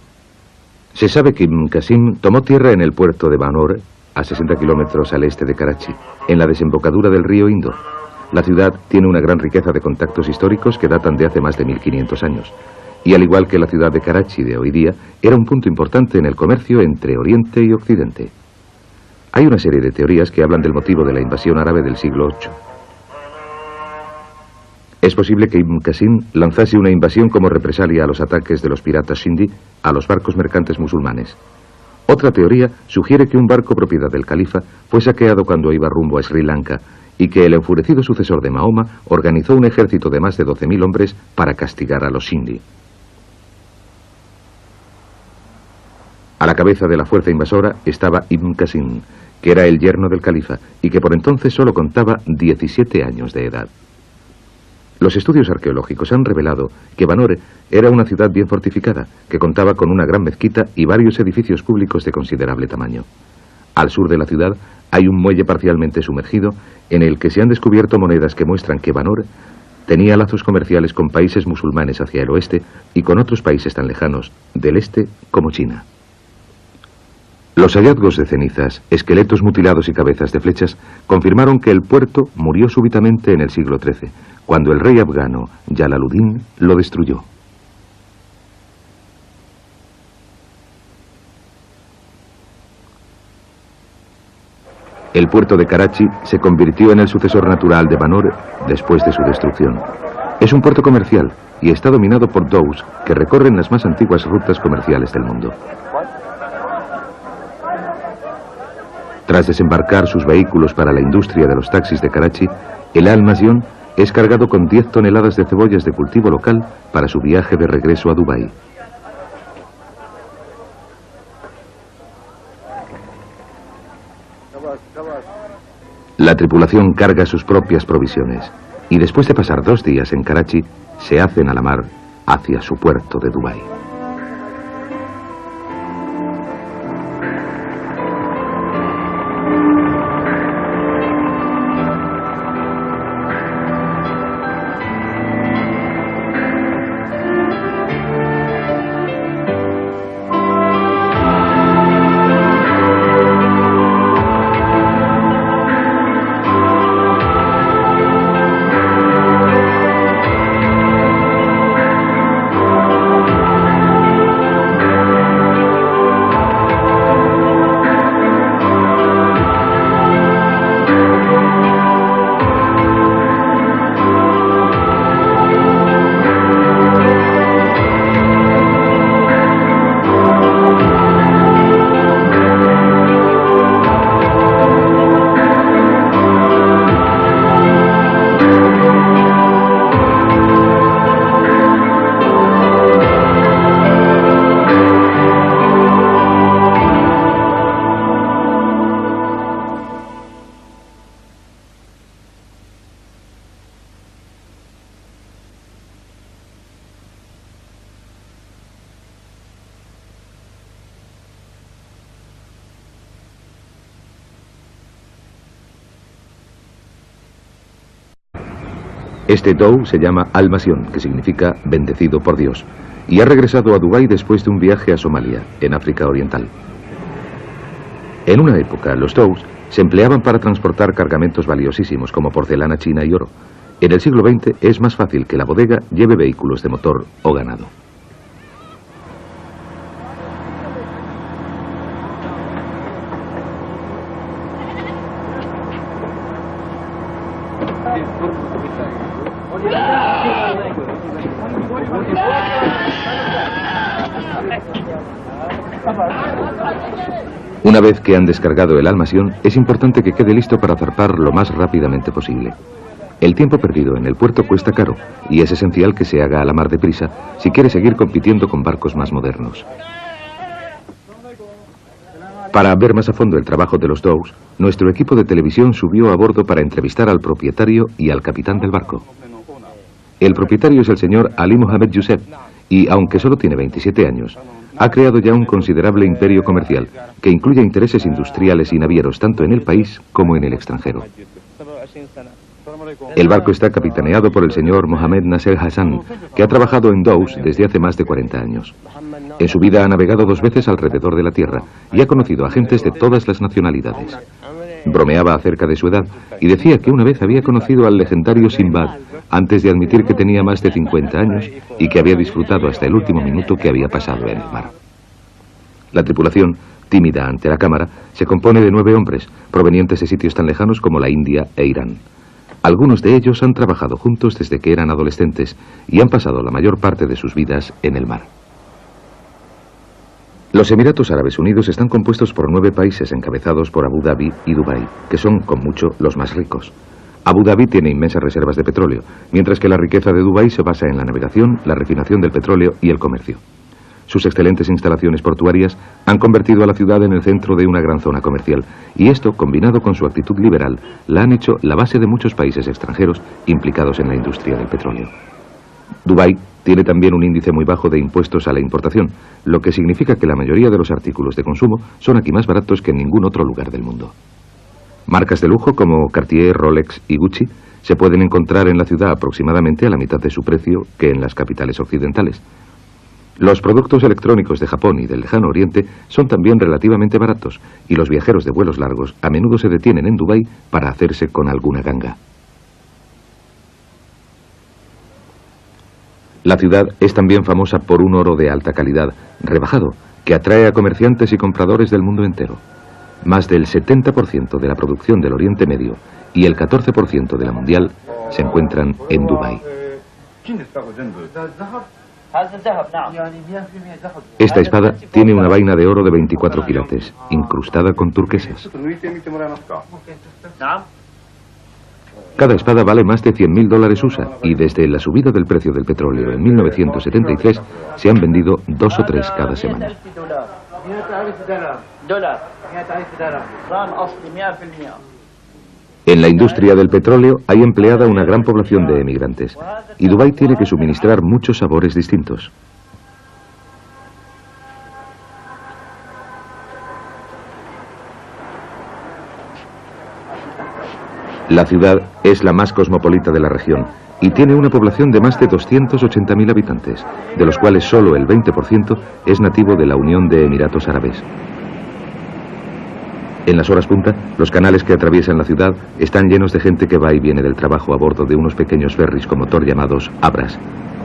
B: Se sabe que Ibn Qasim tomó tierra en el puerto de Banor, a 60 kilómetros al este de Karachi, en la desembocadura del río Indo. La ciudad tiene una gran riqueza de contactos históricos que datan de hace más de 1500 años. Y al igual que la ciudad de Karachi de hoy día, era un punto importante en el comercio entre Oriente y Occidente. Hay una serie de teorías que hablan del motivo de la invasión árabe del siglo VIII. Es posible que Ibn Qasim lanzase una invasión como represalia a los ataques de los piratas Sindhi a los barcos mercantes musulmanes. Otra teoría sugiere que un barco propiedad del califa fue saqueado cuando iba rumbo a Sri Lanka y que el enfurecido sucesor de Mahoma organizó un ejército de más de 12.000 hombres para castigar a los Sindhi. A la cabeza de la fuerza invasora estaba Ibn Qasim, que era el yerno del califa y que por entonces solo contaba 17 años de edad. Los estudios arqueológicos han revelado que Banor era una ciudad bien fortificada, que contaba con una gran mezquita y varios edificios públicos de considerable tamaño. Al sur de la ciudad hay un muelle parcialmente sumergido en el que se han descubierto monedas que muestran que Banor tenía lazos comerciales con países musulmanes hacia el oeste y con otros países tan lejanos del este como China. Los hallazgos de cenizas, esqueletos mutilados y cabezas de flechas confirmaron que el puerto murió súbitamente en el siglo XIII, cuando el rey afgano Jalaluddin lo destruyó. El puerto de Karachi se convirtió en el sucesor natural de Banor después de su destrucción. Es un puerto comercial y está dominado por dhows que recorren las más antiguas rutas comerciales del mundo. Tras desembarcar sus vehículos para la industria de los taxis de Karachi, el Al-Masyon es cargado con 10 toneladas de cebollas de cultivo local para su viaje de regreso a Dubái. La tripulación carga sus propias provisiones y después de pasar 2 días en Karachi, se hacen a la mar hacia su puerto de Dubái. Este Dow se llama Al-Masion, que significa bendecido por Dios, y ha regresado a Dubái después de un viaje a Somalia, en África Oriental. En una época, los Dows se empleaban para transportar cargamentos valiosísimos como porcelana china y oro. En el siglo XX es más fácil que la bodega lleve vehículos de motor o ganado. Una vez que han descargado el Al-Masion, es importante que quede listo para zarpar lo más rápidamente posible. El tiempo perdido en el puerto cuesta caro y es esencial que se haga a la mar deprisa si quiere seguir compitiendo con barcos más modernos. Para ver más a fondo el trabajo de los Dows, nuestro equipo de televisión subió a bordo para entrevistar al propietario y al capitán del barco. El propietario es el señor Ali Mohamed Youssef y, aunque solo tiene 27 años, ha creado ya un considerable imperio comercial que incluye intereses industriales y navieros tanto en el país como en el extranjero. El barco está capitaneado por el señor Mohamed Nasser Hassan, que ha trabajado en Dows desde hace más de 40 años. En su vida ha navegado 2 veces alrededor de la tierra y ha conocido a gentes de todas las nacionalidades. Bromeaba acerca de su edad y decía que una vez había conocido al legendario Sinbad antes de admitir que tenía más de 50 años y que había disfrutado hasta el último minuto que había pasado en el mar. La tripulación, tímida ante la cámara, se compone de 9 hombres, provenientes de sitios tan lejanos como la India e Irán. Algunos de ellos han trabajado juntos desde que eran adolescentes y han pasado la mayor parte de sus vidas en el mar. Los Emiratos Árabes Unidos están compuestos por 9 países encabezados por Abu Dhabi y Dubái, que son, con mucho, los más ricos. Abu Dhabi tiene inmensas reservas de petróleo, mientras que la riqueza de Dubái se basa en la navegación, la refinación del petróleo y el comercio. Sus excelentes instalaciones portuarias han convertido a la ciudad en el centro de una gran zona comercial, y esto, combinado con su actitud liberal, la han hecho la base de muchos países extranjeros implicados en la industria del petróleo. Dubái tiene también un índice muy bajo de impuestos a la importación, lo que significa que la mayoría de los artículos de consumo son aquí más baratos que en ningún otro lugar del mundo. Marcas de lujo como Cartier, Rolex y Gucci se pueden encontrar en la ciudad aproximadamente a la mitad de su precio que en las capitales occidentales. Los productos electrónicos de Japón y del Lejano Oriente son también relativamente baratos y los viajeros de vuelos largos a menudo se detienen en Dubái para hacerse con alguna ganga. La ciudad es también famosa por un oro de alta calidad, rebajado, que atrae a comerciantes y compradores del mundo entero. Más del 70% de la producción del Oriente Medio y el 14% de la mundial se encuentran en Dubái. Esta espada tiene una vaina de oro de 24 quilates, incrustada con turquesas. Cada espada vale más de $100.000 USA y desde la subida del precio del petróleo en 1973 se han vendido 2 o 3 cada semana. En la industria del petróleo hay empleada una gran población de emigrantes y Dubái tiene que suministrar muchos sabores distintos. La ciudad es la más cosmopolita de la región y tiene una población de más de 280.000 habitantes, de los cuales solo el 20% es nativo de la Unión de Emiratos Árabes. En las horas punta, los canales que atraviesan la ciudad están llenos de gente que va y viene del trabajo a bordo de unos pequeños ferries con motor llamados Abras.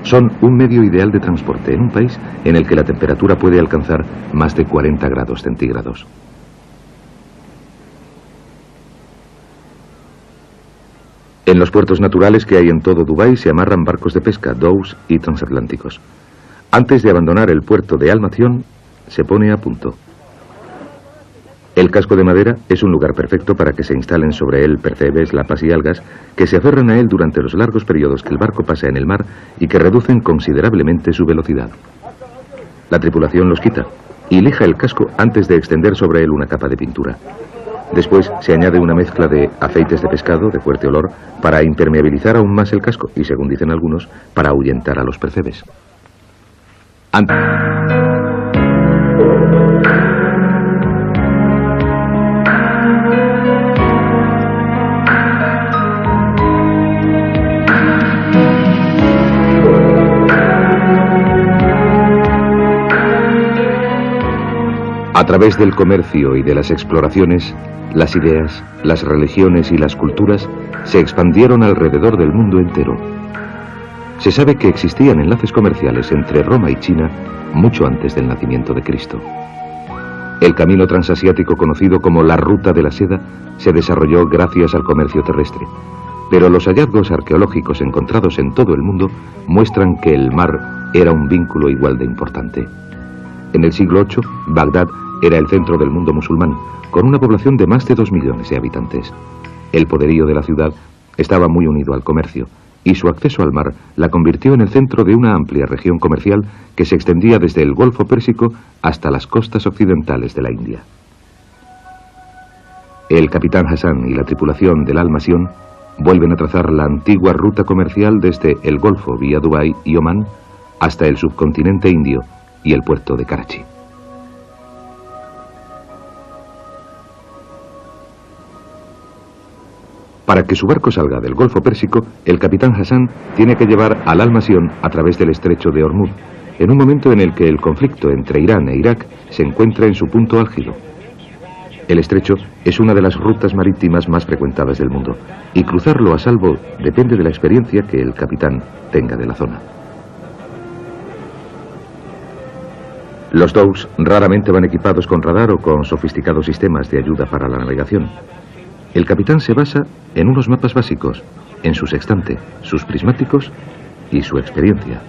B: Son un medio ideal de transporte en un país en el que la temperatura puede alcanzar más de 40 grados centígrados. En los puertos naturales que hay en todo Dubái se amarran barcos de pesca, Dows y transatlánticos. Antes de abandonar el puerto de Al-Masion, se pone a punto. El casco de madera es un lugar perfecto para que se instalen sobre él percebes, lapas y algas que se aferran a él durante los largos periodos que el barco pasa en el mar y que reducen considerablemente su velocidad. La tripulación los quita y lija el casco antes de extender sobre él una capa de pintura. Después se añade una mezcla de aceites de pescado de fuerte olor para impermeabilizar aún más el casco y, según dicen algunos, para ahuyentar a los percebes. través del comercio y de las exploraciones, las ideas, las religiones y las culturas se expandieron alrededor del mundo entero. Se sabe que existían enlaces comerciales entre Roma y China mucho antes del nacimiento de Cristo. El camino transasiático conocido como la Ruta de la Seda se desarrolló gracias al comercio terrestre, pero los hallazgos arqueológicos encontrados en todo el mundo muestran que el mar era un vínculo igual de importante. En el siglo VIII, Bagdad era el centro del mundo musulmán, con una población de más de 2 millones de habitantes. El poderío de la ciudad estaba muy unido al comercio, y su acceso al mar la convirtió en el centro de una amplia región comercial que se extendía desde el Golfo Pérsico hasta las costas occidentales de la India. El capitán Hassan y la tripulación del Almasión vuelven a trazar la antigua ruta comercial desde el Golfo vía Dubái y Omán hasta el subcontinente indio y el puerto de Karachi. Para que su barco salga del Golfo Pérsico, el capitán Hassan tiene que llevar al Almasión a través del estrecho de Hormuz, en un momento en el que el conflicto entre Irán e Irak se encuentra en su punto álgido. El estrecho es una de las rutas marítimas más frecuentadas del mundo, y cruzarlo a salvo depende de la experiencia que el capitán tenga de la zona. Los dhows raramente van equipados con radar o con sofisticados sistemas de ayuda para la navegación. El capitán se basa en unos mapas básicos, en su sextante, sus prismáticos y su experiencia.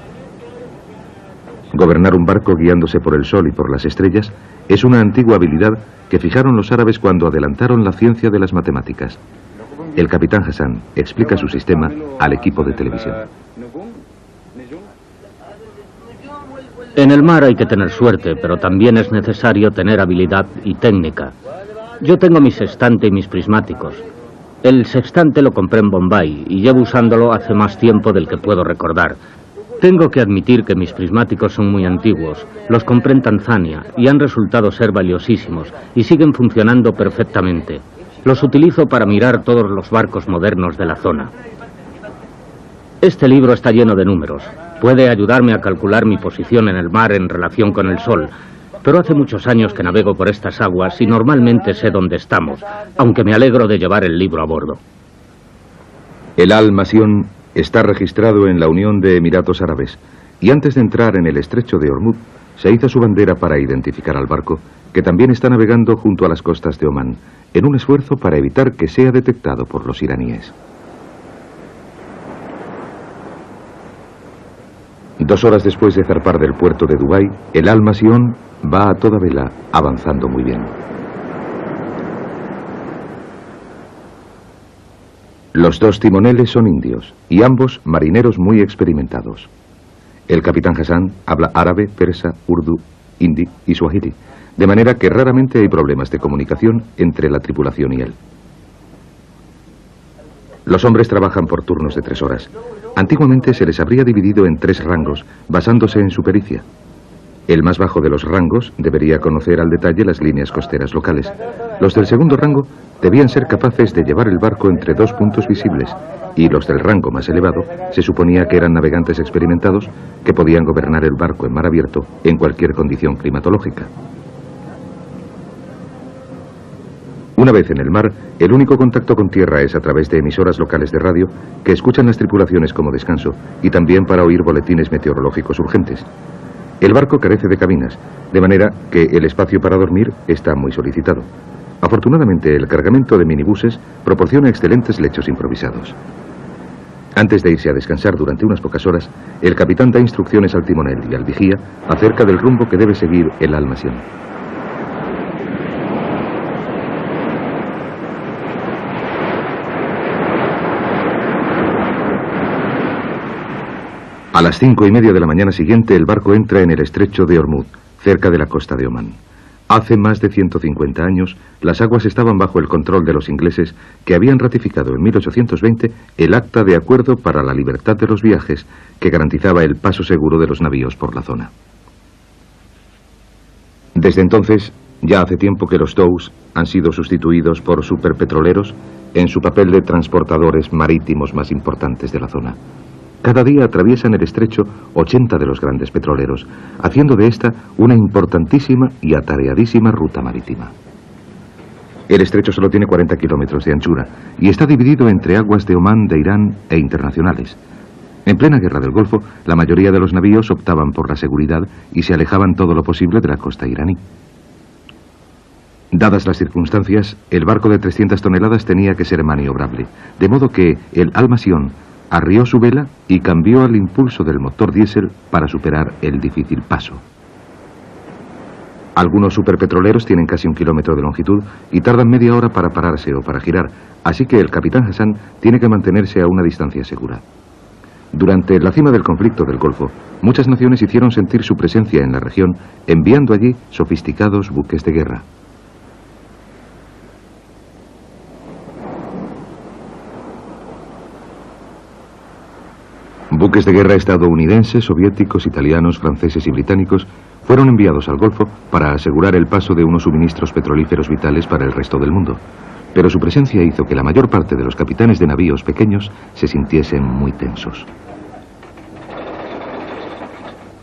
B: Gobernar un barco guiándose por el sol y por las estrellas es una antigua habilidad que fijaron los árabes cuando adelantaron la ciencia de las matemáticas. El capitán Hassan explica su sistema al equipo de televisión.
A: En el mar hay que tener suerte, pero también es necesario tener habilidad y técnica. Yo tengo mi sextante y mis prismáticos. El sextante lo compré en Bombay y llevo usándolo hace más tiempo del que puedo recordar. Tengo que admitir que mis prismáticos son muy antiguos. Los compré en Tanzania y han resultado ser valiosísimos y siguen funcionando perfectamente. Los utilizo para mirar todos los barcos modernos de la zona. Este libro está lleno de números. Puede ayudarme a calcular mi posición en el mar en relación con el sol. Pero hace muchos años que navego por estas aguas y normalmente sé dónde estamos, aunque me alegro de llevar el libro a bordo.
B: El Almasión está registrado en la Unión de Emiratos Árabes y antes de entrar en el estrecho de Hormuz se iza su bandera para identificar al barco, que también está navegando junto a las costas de Omán, en un esfuerzo para evitar que sea detectado por los iraníes. 2 horas después de zarpar del puerto de Dubái, el Almasión va a toda vela, avanzando muy bien. Los 2 timoneles son indios, y ambos marineros muy experimentados. El capitán Hassan habla árabe, persa, urdu, hindi y suajili, de manera que raramente hay problemas de comunicación entre la tripulación y él. Los hombres trabajan por turnos de 3 horas. Antiguamente se les habría dividido en 3 rangos, basándose en su pericia. El más bajo de los rangos debería conocer al detalle las líneas costeras locales. Los del segundo rango debían ser capaces de llevar el barco entre 2 puntos visibles, y los del rango más elevado se suponía que eran navegantes experimentados que podían gobernar el barco en mar abierto en cualquier condición climatológica. Una vez en el mar, el único contacto con tierra es a través de emisoras locales de radio que escuchan las tripulaciones como descanso y también para oír boletines meteorológicos urgentes. El barco carece de cabinas, de manera que el espacio para dormir está muy solicitado. Afortunadamente, el cargamento de minibuses proporciona excelentes lechos improvisados. Antes de irse a descansar durante unas pocas horas, el capitán da instrucciones al timonel y al vigía acerca del rumbo que debe seguir el Almasión. A las 5:30 de la mañana siguiente, el barco entra en el estrecho de Hormuz, cerca de la costa de Omán. Hace más de 150 años, las aguas estaban bajo el control de los ingleses, que habían ratificado en 1820 el Acta de Acuerdo para la Libertad de los Viajes, que garantizaba el paso seguro de los navíos por la zona. Desde entonces, ya hace tiempo que los dhows han sido sustituidos por superpetroleros en su papel de transportadores marítimos más importantes de la zona. Cada día atraviesan el estrecho 80 de los grandes petroleros, haciendo de esta una importantísima y atareadísima ruta marítima. El estrecho solo tiene 40 kilómetros de anchura y está dividido entre aguas de Omán, de Irán e internacionales. En plena guerra del Golfo, la mayoría de los navíos optaban por la seguridad y se alejaban todo lo posible de la costa iraní. Dadas las circunstancias, el barco de 300 toneladas tenía que ser maniobrable, de modo que el Al-Masión arrió su vela y cambió al impulso del motor diésel para superar el difícil paso. Algunos superpetroleros tienen casi 1 kilómetro de longitud y tardan media hora para pararse o para girar, así que el capitán Hassan tiene que mantenerse a una distancia segura. Durante la cima del conflicto del Golfo, muchas naciones hicieron sentir su presencia en la región, enviando allí sofisticados buques de guerra. Buques de guerra estadounidenses, soviéticos, italianos, franceses y británicos fueron enviados al Golfo para asegurar el paso de unos suministros petrolíferos vitales para el resto del mundo. Pero su presencia hizo que la mayor parte de los capitanes de navíos pequeños se sintiesen muy tensos.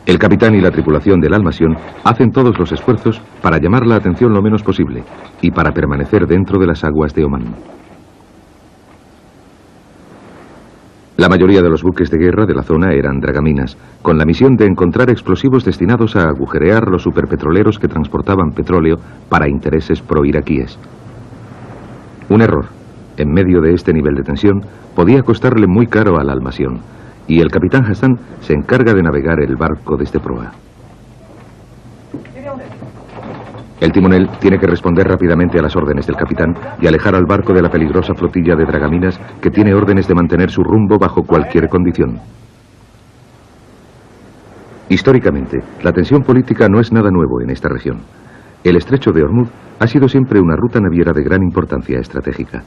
B: El capitán y la tripulación del Al-Masión hacen todos los esfuerzos para llamar la atención lo menos posible y para permanecer dentro de las aguas de Omán. La mayoría de los buques de guerra de la zona eran dragaminas, con la misión de encontrar explosivos destinados a agujerear los superpetroleros que transportaban petróleo para intereses pro-iraquíes. Un error, en medio de este nivel de tensión, podía costarle muy caro al Al-Masión, y el capitán Hassan se encarga de navegar el barco desde proa. El timonel tiene que responder rápidamente a las órdenes del capitán y alejar al barco de la peligrosa flotilla de dragaminas que tiene órdenes de mantener su rumbo bajo cualquier condición. Históricamente, la tensión política no es nada nuevo en esta región. El estrecho de Ormuz ha sido siempre una ruta naviera de gran importancia estratégica.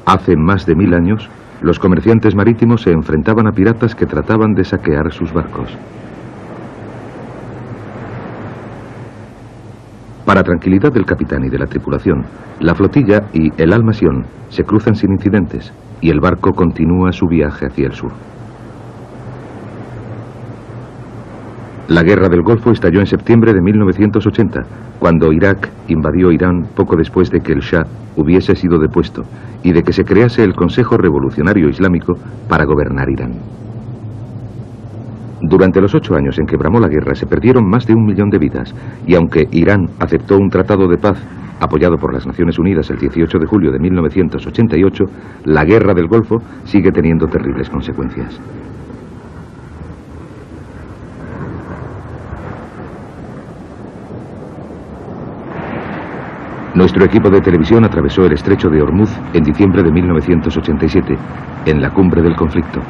B: Hace más de 1000 años, los comerciantes marítimos se enfrentaban a piratas que trataban de saquear sus barcos. Para tranquilidad del capitán y de la tripulación, la flotilla y el Al-Masión se cruzan sin incidentes y el barco continúa su viaje hacia el sur. La guerra del Golfo estalló en septiembre de 1980, cuando Irak invadió Irán poco después de que el Shah hubiese sido depuesto y de que se crease el Consejo Revolucionario Islámico para gobernar Irán. Durante los 8 años en que bramó la guerra se perdieron más de 1 millón de vidas, y aunque Irán aceptó un tratado de paz apoyado por las Naciones Unidas el 18 de julio de 1988, la guerra del Golfo sigue teniendo terribles consecuencias. Nuestro equipo de televisión atravesó el estrecho de Ormuz en diciembre de 1987, en la cumbre del conflicto.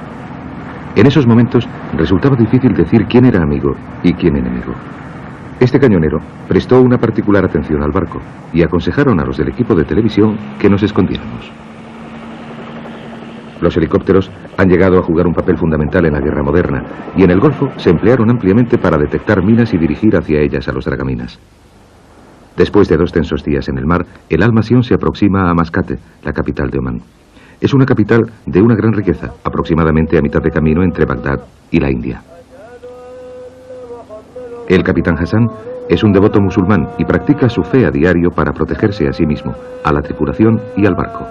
B: En esos momentos resultaba difícil decir quién era amigo y quién enemigo. Este cañonero prestó una particular atención al barco y aconsejaron a los del equipo de televisión que nos escondiéramos. Los helicópteros han llegado a jugar un papel fundamental en la guerra moderna y en el Golfo se emplearon ampliamente para detectar minas y dirigir hacia ellas a los dragaminas. Después de 2 tensos días en el mar, el Al-Masión se aproxima a Mascate, la capital de Omán. Es una capital de una gran riqueza, aproximadamente a mitad de camino entre Bagdad y la India. El capitán Hassan es un devoto musulmán y practica su fe a diario para protegerse a sí mismo, a la tripulación y al barco.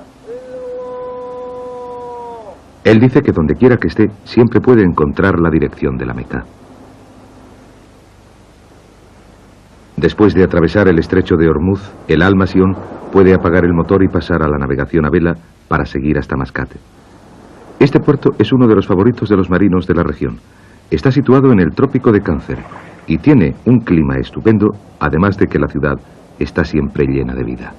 B: Él dice que donde quiera que esté, siempre puede encontrar la dirección de la Meca. Después de atravesar el estrecho de Ormuz, el Al-Masión puede apagar el motor y pasar a la navegación a vela para seguir hasta Mascate. Este puerto es uno de los favoritos de los marinos de la región. Está situado en el trópico de Cáncer y tiene un clima estupendo, además de que la ciudad está siempre llena de vida.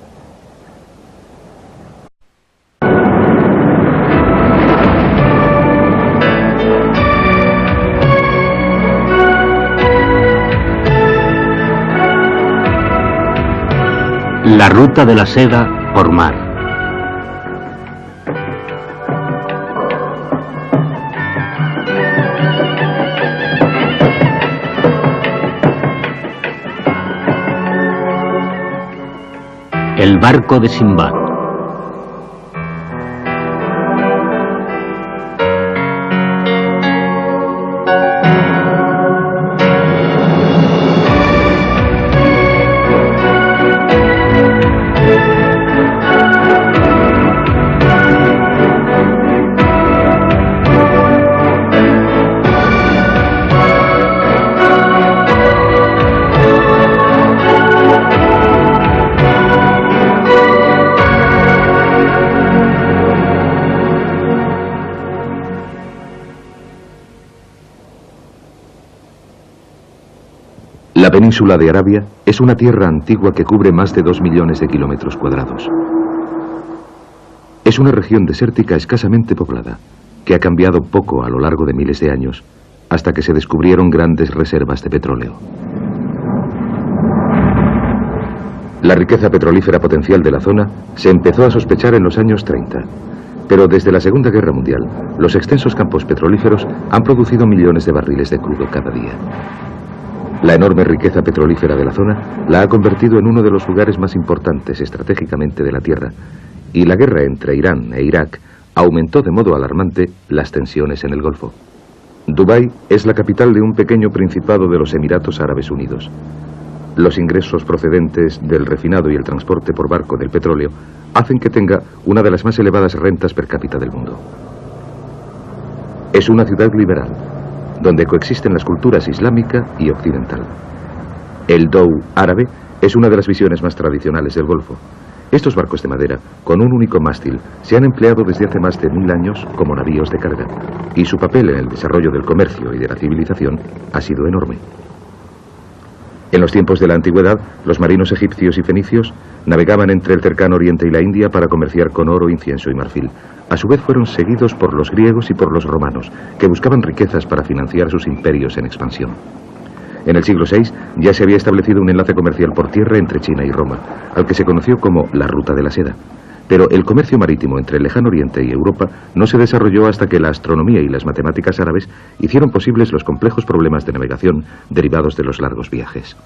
A: La ruta de la seda por mar. El barco de Sinbad.
B: La península de Arabia es una tierra antigua que cubre más de 2 millones de kilómetros cuadrados. Es una región desértica escasamente poblada, que ha cambiado poco a lo largo de miles de años, hasta que se descubrieron grandes reservas de petróleo. La riqueza petrolífera potencial de la zona se empezó a sospechar en los años 30, pero desde la Segunda Guerra Mundial, los extensos campos petrolíferos han producido millones de barriles de crudo cada día. La enorme riqueza petrolífera de la zona la ha convertido en uno de los lugares más importantes estratégicamente de la Tierra, y la guerra entre Irán e Irak aumentó de modo alarmante las tensiones en el Golfo. Dubái es la capital de un pequeño principado de los Emiratos Árabes Unidos. Los ingresos procedentes del refinado y el transporte por barco del petróleo hacen que tenga una de las más elevadas rentas per cápita del mundo. Es una ciudad liberal, donde coexisten las culturas islámica y occidental. El dhow árabe es una de las visiones más tradicionales del Golfo. Estos barcos de madera, con un único mástil, se han empleado desde hace más de 1000 años como navíos de carga, y su papel en el desarrollo del comercio y de la civilización ha sido enorme. En los tiempos de la antigüedad, los marinos egipcios y fenicios navegaban entre el cercano Oriente y la India para comerciar con oro, incienso y marfil. A su vez fueron seguidos por los griegos y por los romanos, que buscaban riquezas para financiar sus imperios en expansión. En el siglo VI ya se había establecido un enlace comercial por tierra entre China y Roma, al que se conoció como la Ruta de la Seda. Pero el comercio marítimo entre el lejano Oriente y Europa no se desarrolló hasta que la astronomía y las matemáticas árabes hicieron posibles los complejos problemas de navegación derivados de los largos viajes.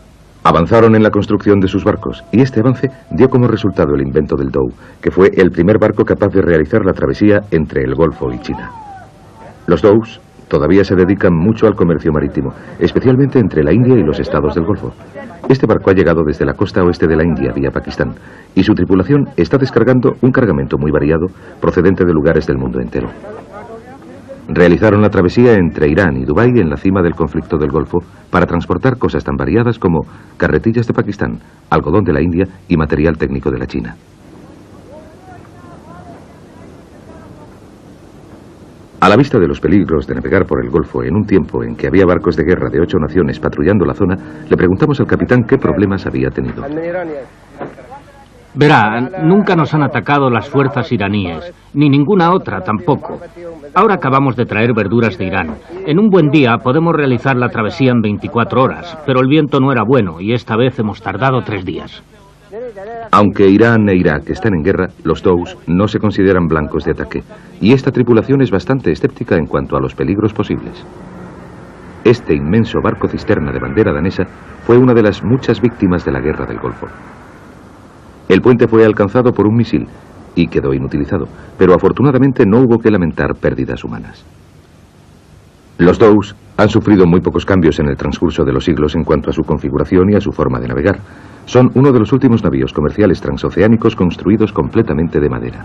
B: Avanzaron en la construcción de sus barcos, y este avance dio como resultado el invento del dhow, que fue el primer barco capaz de realizar la travesía entre el Golfo y China. Los dhows todavía se dedican mucho al comercio marítimo, especialmente entre la India y los estados del Golfo. Este barco ha llegado desde la costa oeste de la India vía Pakistán, y su tripulación está descargando un cargamento muy variado procedente de lugares del mundo entero. Realizaron la travesía entre Irán y Dubái en la cima del conflicto del Golfo para transportar cosas tan variadas como carretillas de Pakistán, algodón de la India y material técnico de la China. A la vista de los peligros de navegar por el Golfo en un tiempo en que había barcos de guerra de 8 naciones patrullando la zona, le preguntamos al capitán qué problemas había tenido.
A: Verá, nunca nos han atacado las fuerzas iraníes, ni ninguna otra tampoco. Ahora acabamos de traer verduras de Irán. En un buen día podemos realizar la travesía en 24 horas, pero el viento no era bueno y esta vez hemos tardado 3 días.
B: Aunque Irán e Irak están en guerra, los dhows no se consideran blancos de ataque, y esta tripulación es bastante escéptica en cuanto a los peligros posibles. Este inmenso barco cisterna de bandera danesa fue una de las muchas víctimas de la guerra del Golfo. El puente fue alcanzado por un misil y quedó inutilizado, pero afortunadamente no hubo que lamentar pérdidas humanas. Los dhows han sufrido muy pocos cambios en el transcurso de los siglos en cuanto a su configuración y a su forma de navegar. Son uno de los últimos navíos comerciales transoceánicos construidos completamente de madera.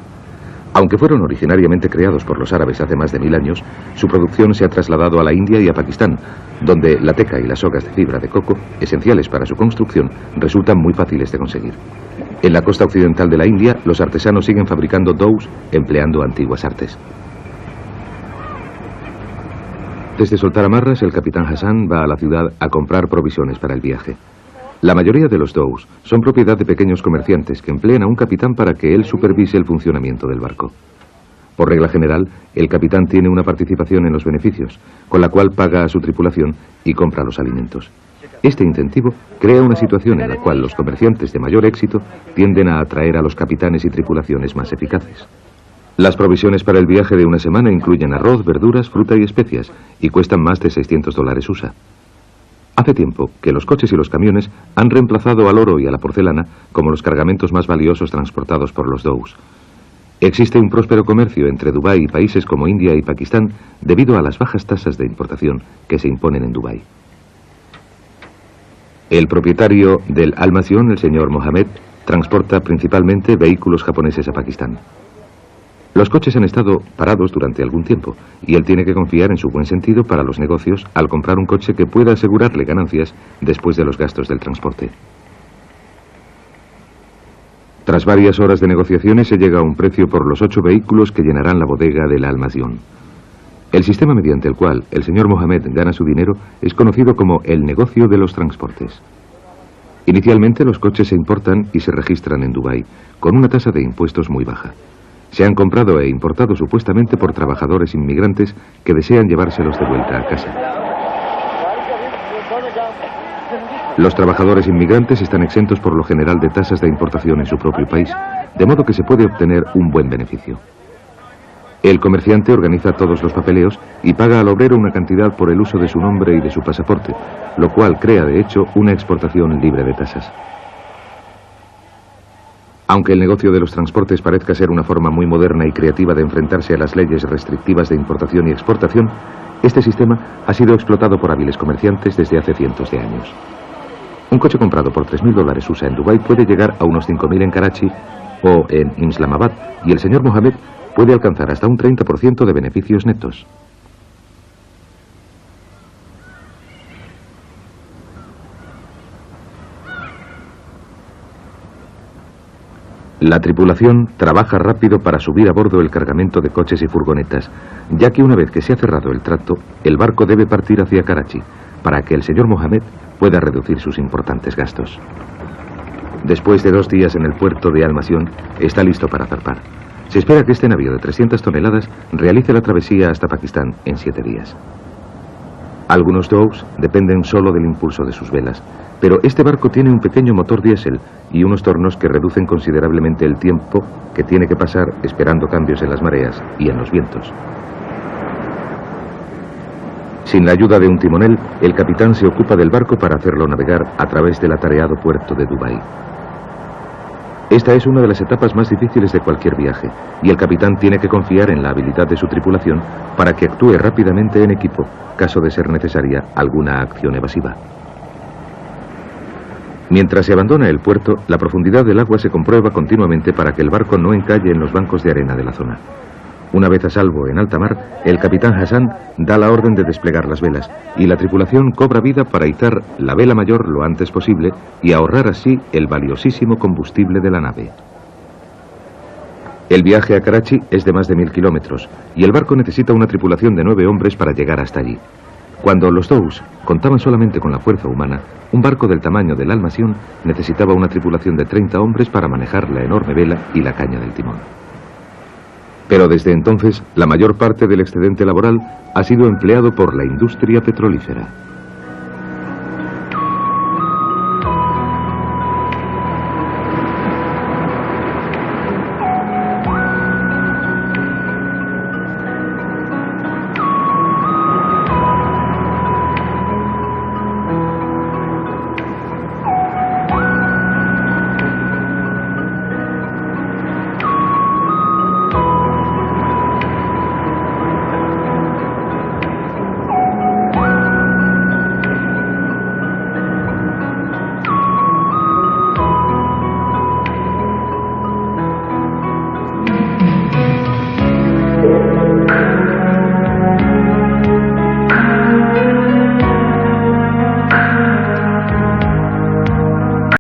B: Aunque fueron originariamente creados por los árabes hace más de 1000 años, su producción se ha trasladado a la India y a Pakistán, donde la teca y las sogas de fibra de coco, esenciales para su construcción, resultan muy fáciles de conseguir. En la costa occidental de la India, los artesanos siguen fabricando dhows empleando antiguas artes. Desde soltar amarras, el capitán Hassan va a la ciudad a comprar provisiones para el viaje. La mayoría de los dhows son propiedad de pequeños comerciantes que emplean a un capitán para que él supervise el funcionamiento del barco. Por regla general, el capitán tiene una participación en los beneficios, con la cual paga a su tripulación y compra los alimentos. Este incentivo crea una situación en la cual los comerciantes de mayor éxito tienden a atraer a los capitanes y tripulaciones más eficaces. Las provisiones para el viaje de una semana incluyen arroz, verduras, fruta y especias, y cuestan más de $600 USA. Hace tiempo que los coches y los camiones han reemplazado al oro y a la porcelana como los cargamentos más valiosos transportados por los dhows. Existe un próspero comercio entre Dubái y países como India y Pakistán debido a las bajas tasas de importación que se imponen en Dubái. El propietario del Al-Masion, el señor Mohammed, transporta principalmente vehículos japoneses a Pakistán. Los coches han estado parados durante algún tiempo y él tiene que confiar en su buen sentido para los negocios al comprar un coche que pueda asegurarle ganancias después de los gastos del transporte. Tras varias horas de negociaciones se llega a un precio por los 8 vehículos que llenarán la bodega del Al-Masion. El sistema mediante el cual el señor Mohammed gana su dinero es conocido como el negocio de los transportes. Inicialmente los coches se importan y se registran en Dubái, con una tasa de impuestos muy baja. Se han comprado e importado supuestamente por trabajadores inmigrantes que desean llevárselos de vuelta a casa. Los trabajadores inmigrantes están exentos por lo general de tasas de importación en su propio país, de modo que se puede obtener un buen beneficio. El comerciante organiza todos los papeleos y paga al obrero una cantidad por el uso de su nombre y de su pasaporte, lo cual crea de hecho una exportación libre de tasas. Aunque el negocio de los transportes parezca ser una forma muy moderna y creativa de enfrentarse a las leyes restrictivas de importación y exportación, este sistema ha sido explotado por hábiles comerciantes desde hace cientos de años. Un coche comprado por $3.000 USA en Dubái puede llegar a unos 5.000 en Karachi o en Islamabad, y el señor Mohamed puede alcanzar hasta un 30% de beneficios netos. La tripulación trabaja rápido para subir a bordo el cargamento de coches y furgonetas, ya que una vez que se ha cerrado el trato, el barco debe partir hacia Karachi, para que el señor Mohamed pueda reducir sus importantes gastos. Después de 2 días en el puerto de Al-Masión, está listo para zarpar. Se espera que este navío de 300 toneladas realice la travesía hasta Pakistán en 7 días. Algunos dows dependen solo del impulso de sus velas, pero este barco tiene un pequeño motor diésel y unos tornos que reducen considerablemente el tiempo que tiene que pasar esperando cambios en las mareas y en los vientos. Sin la ayuda de un timonel, el capitán se ocupa del barco para hacerlo navegar a través del atareado puerto de Dubái. Esta es una de las etapas más difíciles de cualquier viaje, y el capitán tiene que confiar en la habilidad de su tripulación para que actúe rápidamente en equipo, caso de ser necesaria alguna acción evasiva. Mientras se abandona el puerto, la profundidad del agua se comprueba continuamente para que el barco no encalle en los bancos de arena de la zona. Una vez a salvo en alta mar, el capitán Hassan da la orden de desplegar las velas, y la tripulación cobra vida para izar la vela mayor lo antes posible y ahorrar así el valiosísimo combustible de la nave. El viaje a Karachi es de más de 1000 kilómetros, y el barco necesita una tripulación de 9 hombres para llegar hasta allí. Cuando los dows contaban solamente con la fuerza humana, un barco del tamaño del Al-Masión necesitaba una tripulación de 30 hombres para manejar la enorme vela y la caña del timón. Pero desde entonces, la mayor parte del excedente laboral ha sido empleado por la industria petrolífera.